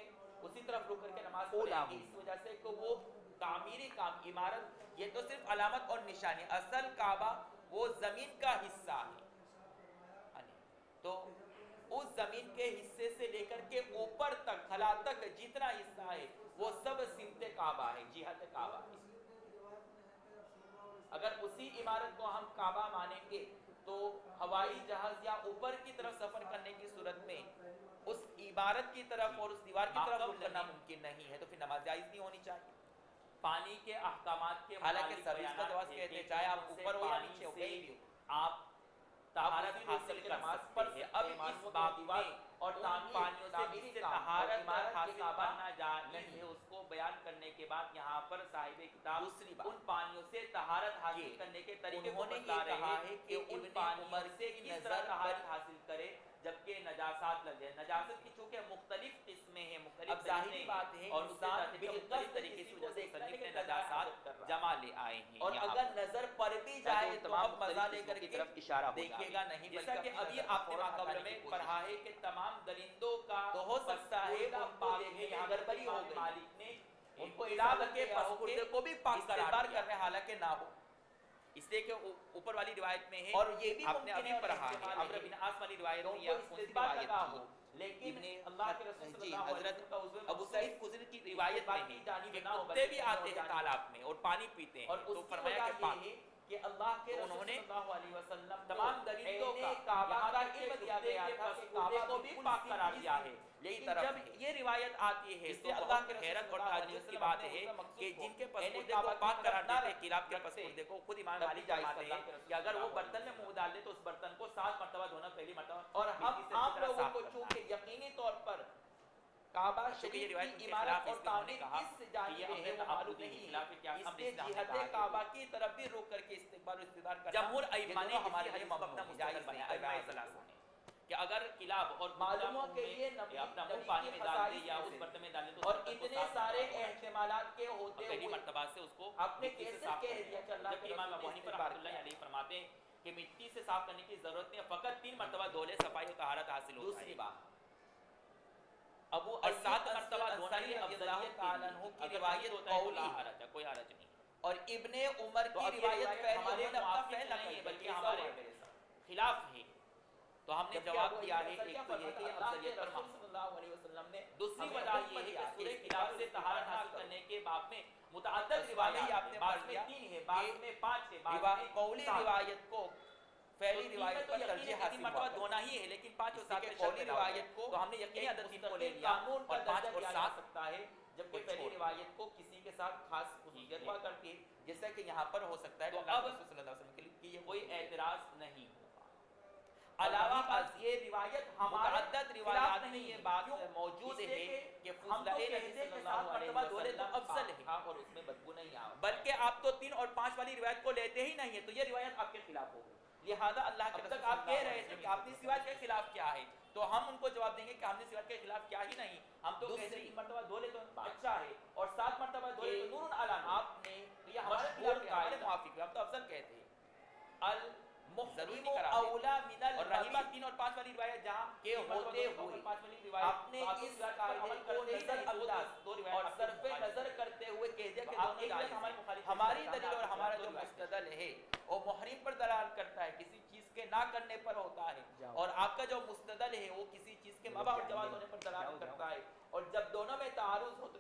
C: اسی طرف رخ کر کے نماز پڑھیں گے، اس وجہ سے کہ وہ
B: تعمیری کام عمارت یہ تو صرف علامت اور نشانی، اصل کعبہ وہ زمین کا حصہ ہے، تو اس زمین کے حصے سے لے کر کے اوپر تک خلا تک جتنا حصہ ہے وہ سب سمت کعبہ ہے، جہت کعبہ ہے۔ اگر اسی عمارت کو ہم کعبہ مانیں گے تو ہوائی جہاز یا اوپر کی طرف سفر کرنے کی صورت میں اس عمارت کی طرف اور اس دیوار کی طرف رخ کرنا ممکن نہیں ہے، تو پھر نماز جائز نہیں ہونی چاہیے۔
C: پانی کے احکامات کے
B: حالانکہ سروس کا جواز کہتے ہیں چاہے آپ اوپر ہو یا نیچے ہو کہیں بھی ہو،
C: آپ طہارت حاصل کر سکتے ہیں۔ اب اس باب میں
B: اور
C: پانیوں سے طہارت حاصل کرنا جائز ہے، اس کو بیان کرنے کے بعد یہاں پر صاحب کتاب
B: دوسری بات
C: ان پانیوں سے طہارت حاصل کرنے کے طریقے کو بتلا رہے ہیں کہ ان پانیوں سے کس طرح طہارت حاصل کرے جبکہ نجاسات لگ جائے۔ نجاست کی چونکہ مختلف قسمیں ہیں، مختلف
B: اب ظاہری بات ہے
C: اور اس
B: مختلف
C: طریقے سے وجہ سے مصنف نے نجاسات جمع لے آئے ہیں،
B: اور اگر نظر پڑ بھی جائے تو اب مزہ لے کر
C: کی
B: کے
C: طرف اشارہ
B: دیکھیے گا نہیں،
C: جیسا کہ ابھی آپ نے ماقبل میں پڑھا ہے کہ تمام درندوں کا
B: تو ہو سکتا ہے ان کو دیکھنے
C: یہاں
B: گڑبڑی ہو گئی،
C: مالک نے
B: ان کو علاج کے پسکردے کو بھی پاک قرار کر رہے ہیں حالانکہ نہ ہو،
C: اس لیے کہ اوپر والی روایت میں ہے،
B: اور یہ بھی
C: آپ نے ابھی
B: ممکن
C: پڑھا ہے
B: ہے
C: عمرو بن عاص والی روایت
B: تو
C: میں یا کون سی روایت
B: ہو،
C: تھی،
B: لیکن
C: اللہ کے رسول صلی اللہ علیہ وسلم کا عضو
B: ابو سعید خدری کی روایت میں ہے کہ کتے بھی آتے ہیں تالاب میں اور پانی پیتے ہیں،
C: اور
B: تو
C: اس کی
B: فرمایا
C: وجہ
B: کہ
C: یہ
B: پاک
C: ہے کہ اللہ کے
B: تو
C: رسول
B: انہوں نے
C: صلی اللہ علیہ وسلم
B: تمام درندوں کا
C: کعبہ
B: یہاں
C: کا
B: تک
C: علم
B: کہ
C: دیا گیا
B: کتے
C: تھا
B: کے
C: کہ
B: کعبہ
C: کعبہ کو
B: بھی
C: بھی
B: پاک
C: پاک
B: قرار
C: قرار
B: دیا
C: دیا
B: ہے،
C: ہے،
B: لیکن
C: لیکن
B: جب
C: جب
B: یہ روایت آتی ہے
C: اس
B: تو
C: سے
B: اللہ کے
C: حیرت
B: رسول
C: اور
B: صلی اللہ علیہ
C: تعجب
B: وسلم
C: کی بات
B: اپنے
C: ہے
B: اس مقصود
C: کہ
B: کو
C: جن کے
B: یعنی
C: پسکردے
B: کعبہ
C: کو
B: کی
C: پاک
B: طرف
C: قرار
B: نہ
C: دیتے ہیں، کلاب کے
B: رکھتے،
C: پسکردے کو خود امام
B: تب
C: مالک
B: بھی جائز
C: فرماتے ہیں
B: اللہ کے
C: کہ اگر وہ
B: رسول
C: برتن میں منہ ڈال دے تو اس برتن کو 7 مرتبہ دھونا، پہلی مرتبہ
B: اور ہم
C: مٹی سے
B: عام
C: اچھی طرح
B: لوگوں
C: صاف
B: کو
C: کرنا
B: چونکہ
C: ہے۔
B: یقینی طور پر کعبہ
C: چونکہ یہ
B: شریف
C: روایت ان
B: کی
C: کے
B: عمارت
C: خلاف
B: اور
C: اس لیے انہوں نے
B: تعمیر
C: کہا
B: کس
C: کہ یہ
B: جانب
C: امر
B: ہے وہ معلوم
C: تعبدی
B: نہیں،
C: خلاف کیا
B: اس
C: امر
B: لیے
C: اسلام نے
B: جہت
C: کہا کہ
B: کعبہ کی طرف بھی رک کر کے استقبال و استدار کرنا
C: جمہور
B: یہ
C: ائمہ نے
B: دونوں
C: ہمارے
B: اسی
C: لیے
B: حدیث کو
C: اپنا
B: اپنا
C: مستقل
B: مجاز
C: بنایا
B: ائمہ
C: ائمہ
B: اصلاح
C: ثلاثہ نے کہ اگر کلاب اور
B: معلوموں کے
C: میں
B: لیے نبی
C: اپنا منہ
B: نبی
C: پانی
B: کی
C: میں ڈال دے
B: خصائص
C: یا
B: میں
C: اس
B: سے
C: برتن میں ڈال دے تو
B: اور
C: اس برتن کو
B: اتنے
C: 7
B: سارے
C: مرتبہ دھونا ہے۔
B: احتمالات کے ہوتے
C: پہلی
B: ہوئے
C: مرتبہ سے اس کو
B: آپ نے
C: مٹی سے
B: کیسے
C: صاف
B: کہہ
C: کرنا
B: دیا کہ
C: ہے،
B: اللہ کے
C: جبکہ امام
B: رسول
C: ابو
B: نے
C: حنیفہ
B: استغفار
C: رحمۃ اللہ
B: کیا؟
C: علیہ فرماتے ہیں کہ مٹی سے صاف کرنے کی ضرورت نہیں ہے، فقط 3 مرتبہ دھو لے صفائی و طہارت حاصل ہوتا ہے۔
B: دوسری بات
C: ابو اور 7 مرتبہ دھونا یہ افضلیت تعالی عنہ کی روایت ہوتا ہے، لا حرج ہے، کوئی حرج نہیں۔
B: اور ابن عمر
C: تو
B: کی
C: اب یہ
B: روایت پہلے
C: ہمارے
B: انہوں نے اپنا
C: موافق
B: فعل
C: نہیں
B: نقل
C: ہے
B: کیا،
C: بلکہ
B: ایسا
C: ہمارے
B: ہوا ہے میرے ساتھ۔
C: خلاف ہے، تو ہم نے
B: جبکہ
C: جواب
B: ابو
C: دیا ہے
B: حنیفہ
C: ایک
B: کیا
C: تو یہ
B: فرماتا
C: کہ یہ
B: اللہ کے
C: افضلیت پر
B: رسول
C: محمود۔
B: صلی اللہ علیہ وسلم نے
C: دوسری
B: ہمیں
C: وجہ
B: حکم
C: یہ ہے
B: دیا
C: کہ
B: کہ
C: اس کتاب سے طہارت حاصل کرنے کے باب میں متعدد
B: بس
C: روایات
B: واقعی آپ
C: ہیں،
B: نے
C: بعض
B: پڑھ
C: میں
B: لیا
C: 3 ہے، بعض
B: کہ
C: میں 5 ہے، بعض میں
B: قولی
C: 7
B: روایت کو پہلی
C: تو
B: روایت پر ترجیح حاصل
C: تین مرتبہ
B: ہوا
C: دھونا ہی ہے، لیکن 5 اور 7
B: کے
C: میں
B: قولی
C: شرط پیدا
B: روایت
C: ہوگی،
B: کو
C: تو ہم نے یقینی
B: ایک
C: عدد 3 کو لے لیا
B: قانون کا
C: اور 5
B: درجہ
C: اور
B: دیا جا
C: 7
B: سکتا ہے
C: جبکہ
B: کو
C: پہلی
B: چھوڑ
C: روایت کو کسی کے ساتھ خاص خصوصیت ہوا کرتی ہے،
B: جیسا کہ یہاں پر ہو سکتا ہے کہ
C: تو
B: اللہ
C: اب
B: کے رسول صلی اللہ علیہ وسلم کے لیے کہ یہ
C: کوئی اعتراض نہیں ہوگا۔
B: علاوہ
C: علاوہ
B: از یہ روایت ہمارے
C: متعدد روایات میں یہ بات موجود ہے کہ
B: ہم تو
C: فضلہ
B: کہتے
C: نبی
B: ہیں
C: صلی
B: کہ
C: اللہ
B: 7
C: علیہ
B: مرتبہ دھولے تو
C: وسلم
B: افضل ہے،
C: تھا اور اس میں بدبو نہیں آ
B: بلکہ آپ تو 3 اور 5 والی روایت کو لیتے ہی نہیں ہے، تو یہ روایت آپ کے خلاف ہو گئی، لہذا اللہ کے
C: اب
B: رسول
C: تک
B: صلی
C: آپ
B: اللہ
C: کہہ
B: علیہ
C: رہے
B: وسلم
C: تھے کہ آپ نے اس روایت کے خلاف کیا ہے، تو ہم ان کو جواب دیں گے کہ ہم نے اس روایت کے خلاف کیا ہی نہیں، ہم تو کہتے ہیں 3 مرتبہ دھو لے تو اچھا ہے اور 7 مرتبہ دھو لے تو نور علی نور،
B: آپ نے
C: یہ ہمارے خلاف ہے، ہمارے موافق ہے،
B: ہم تو افضل کہتے ہیں
C: ضروری
B: المحرم
C: قرار
B: اولا من
C: اور رہی بات
B: المبیت
C: 3 اور 5 والی روایت جہاں
B: کہ ہوتے ہوئے
C: 5 والی روایت
B: اپنے
C: تو آپ
B: اس
C: روایت پر عمل
B: قاعدے کو
C: کرتے ہی
B: نظر
C: نہیں،
B: انداز
C: دو روایت
B: اور
C: آپ کے
B: صرف
C: مخالف
B: نظر
C: ہیں۔
B: کرتے ہوئے کہہ دیا
C: تو
B: کہ
C: آپ
B: دونوں
C: ایک
B: جائز
C: روایت ہمارے
B: ہیں،
C: مخالف
B: ہماری
C: ہیں،
B: دلیل اور
C: آپ
B: ہمارا
C: دو
B: جو
C: روایت ہیں۔
B: مستدل ہے وہ محرم پر دلالت کرتا ہے، کسی چیز کے نہ کرنے پر ہوتا ہے، اور آپ کا جو مستدل ہے وہ کسی چیز کے مباح اور جواز ہونے پر دلالت کرتا ہے، اور جب دونوں میں تعارض ہو تو